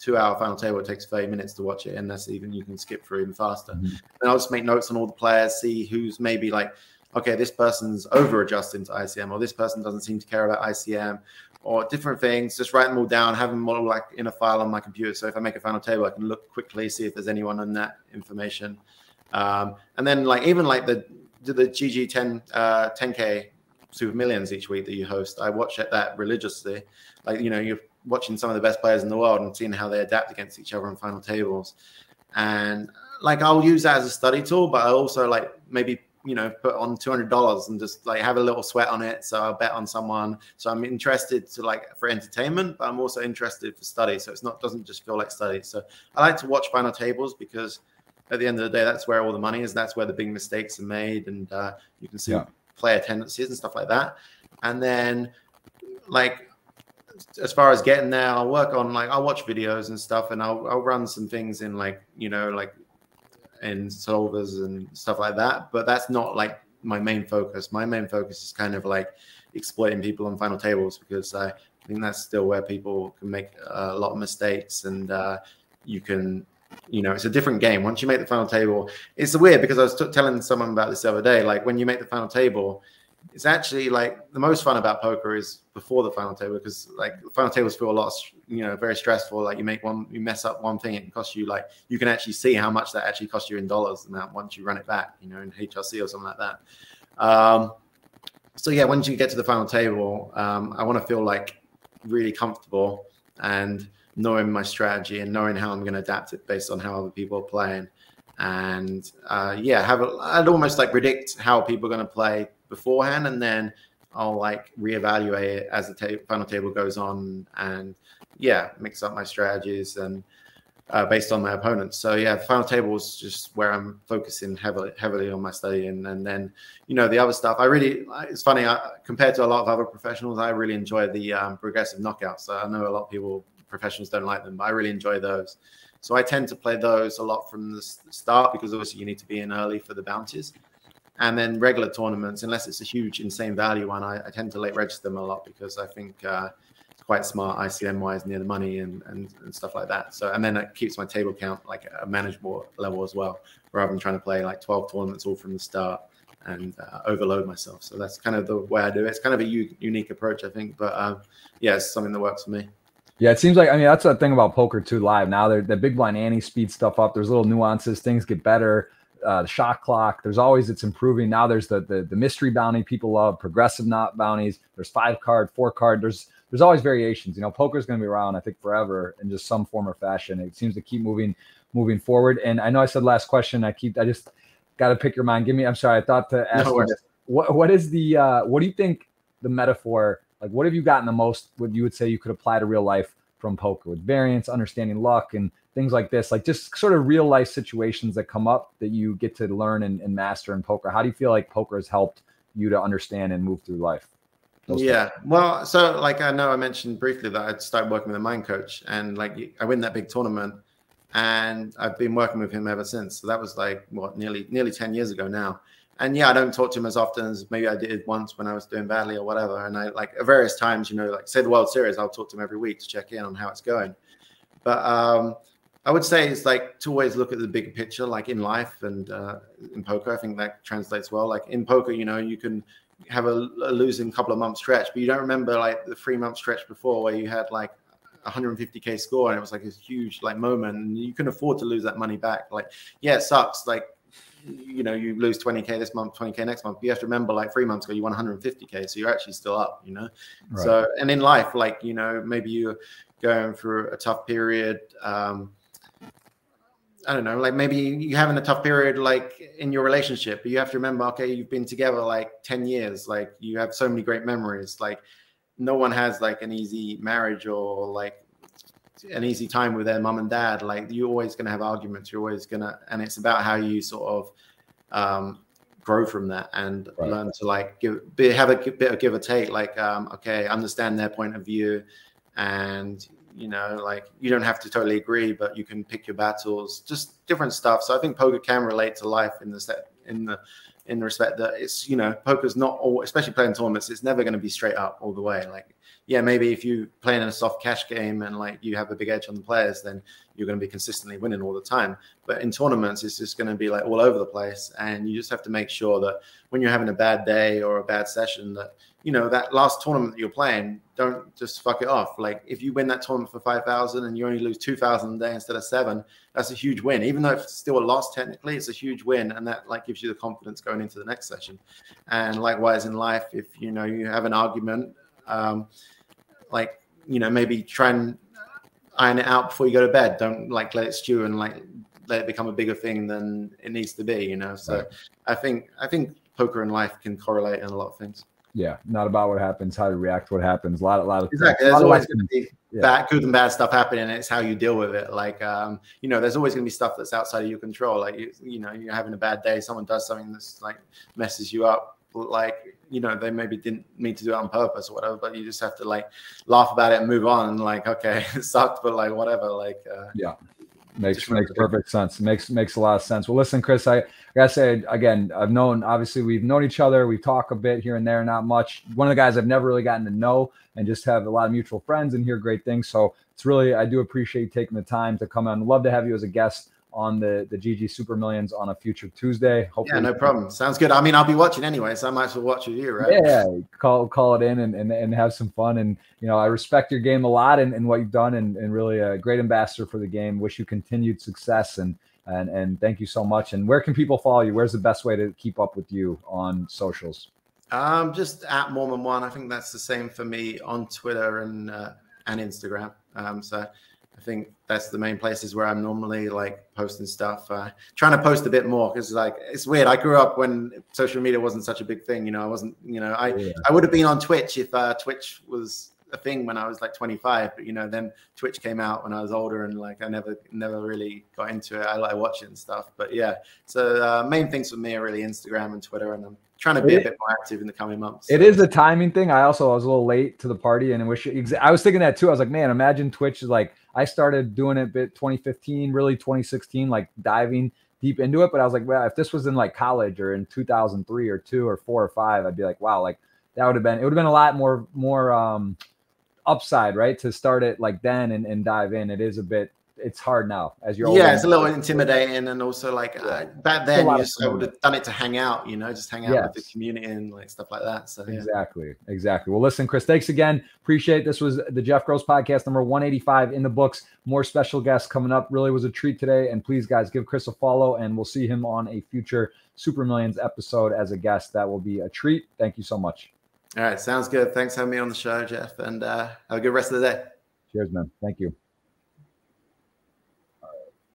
2-hour final table, it takes 30 minutes to watch it, and that's even, you can skip through even faster. And I'll just make notes on all the players, see who's maybe like, okay, this person's over adjusting to ICM, or this person doesn't seem to care about ICM, or different things. Just write them all down, have them all like in a file on my computer. So if I make a final table, I can look quickly, see if there's anyone on that information. And then, like, even like the GG 10K Super Millions each week that you host, I watch that religiously. Like, you're watching some of the best players in the world and seeing how they adapt against each other on final tables. And like, I'll use that as a study tool, but I also, like, maybe put on $200 and just like have a little sweat on it. So I'll bet on someone. So I'm interested to, like, for entertainment, but I'm also interested for study. So doesn't just feel like study. So I like to watch final tables, because at the end of the day, that's where all the money is. That's where the big mistakes are made. And you can see player tendencies and stuff like that. And then, like, as far as getting there, I'll work on, like, I'll watch videos and stuff, and I'll run some things in, like, like, in solvers and stuff like that, but that's not like my main focus. My main focus is kind of like exploiting people on final tables, because I think that's still where people can make a lot of mistakes, and you can, it's a different game. Once you make the final table, it's weird, because I was telling someone about this the other day. Like, when you make the final table, it's actually, like, the most fun about poker is before the final table, because, like, the final tables feel a lot, very stressful. Like, you mess up one thing, it can cost you, like, you can actually see how much that actually cost you in dollars amount once you run it back, in HRC or something like that. So yeah, once you get to the final table, I want to feel, like, really comfortable and knowing my strategy and knowing how I'm going to adapt it based on how other people are playing. And yeah, I'd almost, like, predict how people are going to play beforehand, and then I'll like reevaluate it as the final table goes on, and yeah, mix up my strategies and based on my opponents. So yeah, the final table is just where I'm focusing heavily on my study, and then the other stuff. It's funny, compared to a lot of other professionals, I really enjoy the progressive knockouts. I know a lot of people, professionals, don't like them, but I really enjoy those. So I tend to play those a lot from the start, because obviously you need to be in early for the bounties. And then regular tournaments, unless it's a huge, insane value one, I tend to late register them a lot, because I think it's quite smart ICM-wise near the money and stuff like that. So, and then it keeps my table count like at a manageable level as well, rather than trying to play like 12 tournaments all from the start and overload myself. So that's kind of the way I do it. It's kind of a unique approach, I think. But yeah, it's something that works for me. Yeah, it seems like, I mean, that's the thing about poker too live. Now the big blind ante speeds stuff up. There's little nuances, things get better. The shot clock, there's always, it's improving. Now there's the mystery bounty people love, progressive not bounties. There's 5-card, 4-card. There's always variations. Poker is going to be around, I think, forever in just some form or fashion. It seems to keep moving forward. And I know I said last question. I just got to pick your mind. I'm sorry. I thought to ask you this. What is what do you think the metaphor, like what have you gotten the most, what you would say you could apply to real life from poker, with variance, understanding luck, and things like this, like just sort of real life situations that come up that you get to learn and master in poker? How do you feel like poker has helped you to understand and move through life? Yeah, well, so like I know I mentioned briefly that I'd started working with a mind coach, and like I win that big tournament, and I've been working with him ever since. So that was like what, nearly 10 years ago now. And yeah, I don't talk to him as often as maybe I did once when I was doing badly or whatever. And I like at various times, like say the World Series, I'll talk to him every week to check in on how it's going. But I would say it's like to always look at the bigger picture, like in life and in poker. I think that translates well. Like in poker, you can have a losing couple of months stretch, but you don't remember like the 3-month stretch before where you had like 150K score and it was like a huge like moment, and you can afford to lose that money back. Like, yeah, it sucks. Like, you lose 20K this month, 20K next month. But you have to remember, like 3 months ago, you won 150K, so you're actually still up. Right. So, and in life, like maybe you're going through a tough period. I don't know, like maybe you're having a tough period, like in your relationship, but you have to remember, okay, you've been together like 10 years, like you have so many great memories. Like no one has like an easy marriage or like an easy time with their mom and dad. Like you're always going to have arguments. You're always going to, and it's about how you sort of grow from that and learn to like have a bit of give or take. Like, okay, understand their point of view, and like you don't have to totally agree, but you can pick your battles, just different stuff. So I think poker can relate to life in the respect that it's, poker's not all, especially playing tournaments, it's never going to be straight up all the way. Like, yeah, maybe if you play in a soft cash game and like you have a big edge on the players, then you're going to be consistently winning all the time. But in tournaments, it's just going to be like all over the place. And you just have to make sure that when you're having a bad day or a bad session, that, that last tournament that you're playing, don't just fuck it off. Like if you win that tournament for 5,000 and you only lose 2,000 a day instead of 7, that's a huge win. Even though it's still a loss, technically, it's a huge win. And that like gives you the confidence going into the next session. And likewise in life, if, you have an argument, like, maybe try and iron it out before you go to bed. Don't like let it stew and like let it become a bigger thing than it needs to be, So I think poker and life can correlate in a lot of things. Yeah, not about what happens, how you react to what happens. A lot of exactly. There's always going to be good and bad stuff happening. It's how you deal with it. Like, there's always going to be stuff that's outside of your control. Like, you're having a bad day, someone does something that's like messes you up. Like, they maybe didn't mean to do it on purpose or whatever, but you just have to like laugh about it and move on. And like, okay, it sucked, but like whatever. Like, yeah. Makes perfect sense. Makes a lot of sense. Well, listen, Chris, I gotta say again, obviously we've known each other. We talk a bit here and there, not much. One of the guys I've never really gotten to know and just have a lot of mutual friends and hear great things. So it's really, I do appreciate you taking the time to come on. Love to have you as a guest on the GG Super Millions on a future Tuesday. Hopefully, yeah, no problem. Sounds good. I mean, I'll be watching anyway, so I might as well watch with you, right? Yeah, call it in and have some fun. And I respect your game a lot and what you've done, and really a great ambassador for the game. Wish you continued success and thank you so much. And where can people follow you? Where's the best way to keep up with you on socials? Just at Moorman1. I think that's the same for me on Twitter and Instagram. So I think that's the main places where I'm normally like posting stuff. Trying to post a bit more because like it's weird. I grew up when social media wasn't such a big thing. You know, I wasn't. You know, I would have been on Twitch if Twitch was a thing when I was like 25. But you know, then Twitch came out when I was older, and like I never really got into it. I like watching and stuff. But yeah, so main things for me are really Instagram and Twitter, and I'm trying to be a bit more active in the coming months. So. It is the timing thing. I was a little late to the party, and I was thinking that too. I was like, man, imagine Twitch is like, I started doing it 2015, really 2016, like diving deep into it. But I was like, well, if this was in like college or in 2003 or 2 or 4 or 5, I'd be like, wow, like it would have been a lot more upside, right? To start it like then and dive in. It's hard now as you're older. Yeah, it's a little intimidating, and also like back then I would have done it to hang out, you know, just hang out with the community and like stuff like that. So exactly. Well, listen, Chris, thanks again. Appreciate it. This was the Jeff Gross podcast number 185 in the books. More special guests coming up. Really was a treat today. And please, guys, give Chris a follow, and we'll see him on a future Super Millions episode as a guest. That will be a treat. Thank you so much. All right, sounds good. Thanks for having me on the show, Jeff, and have a good rest of the day. Cheers, man. Thank you.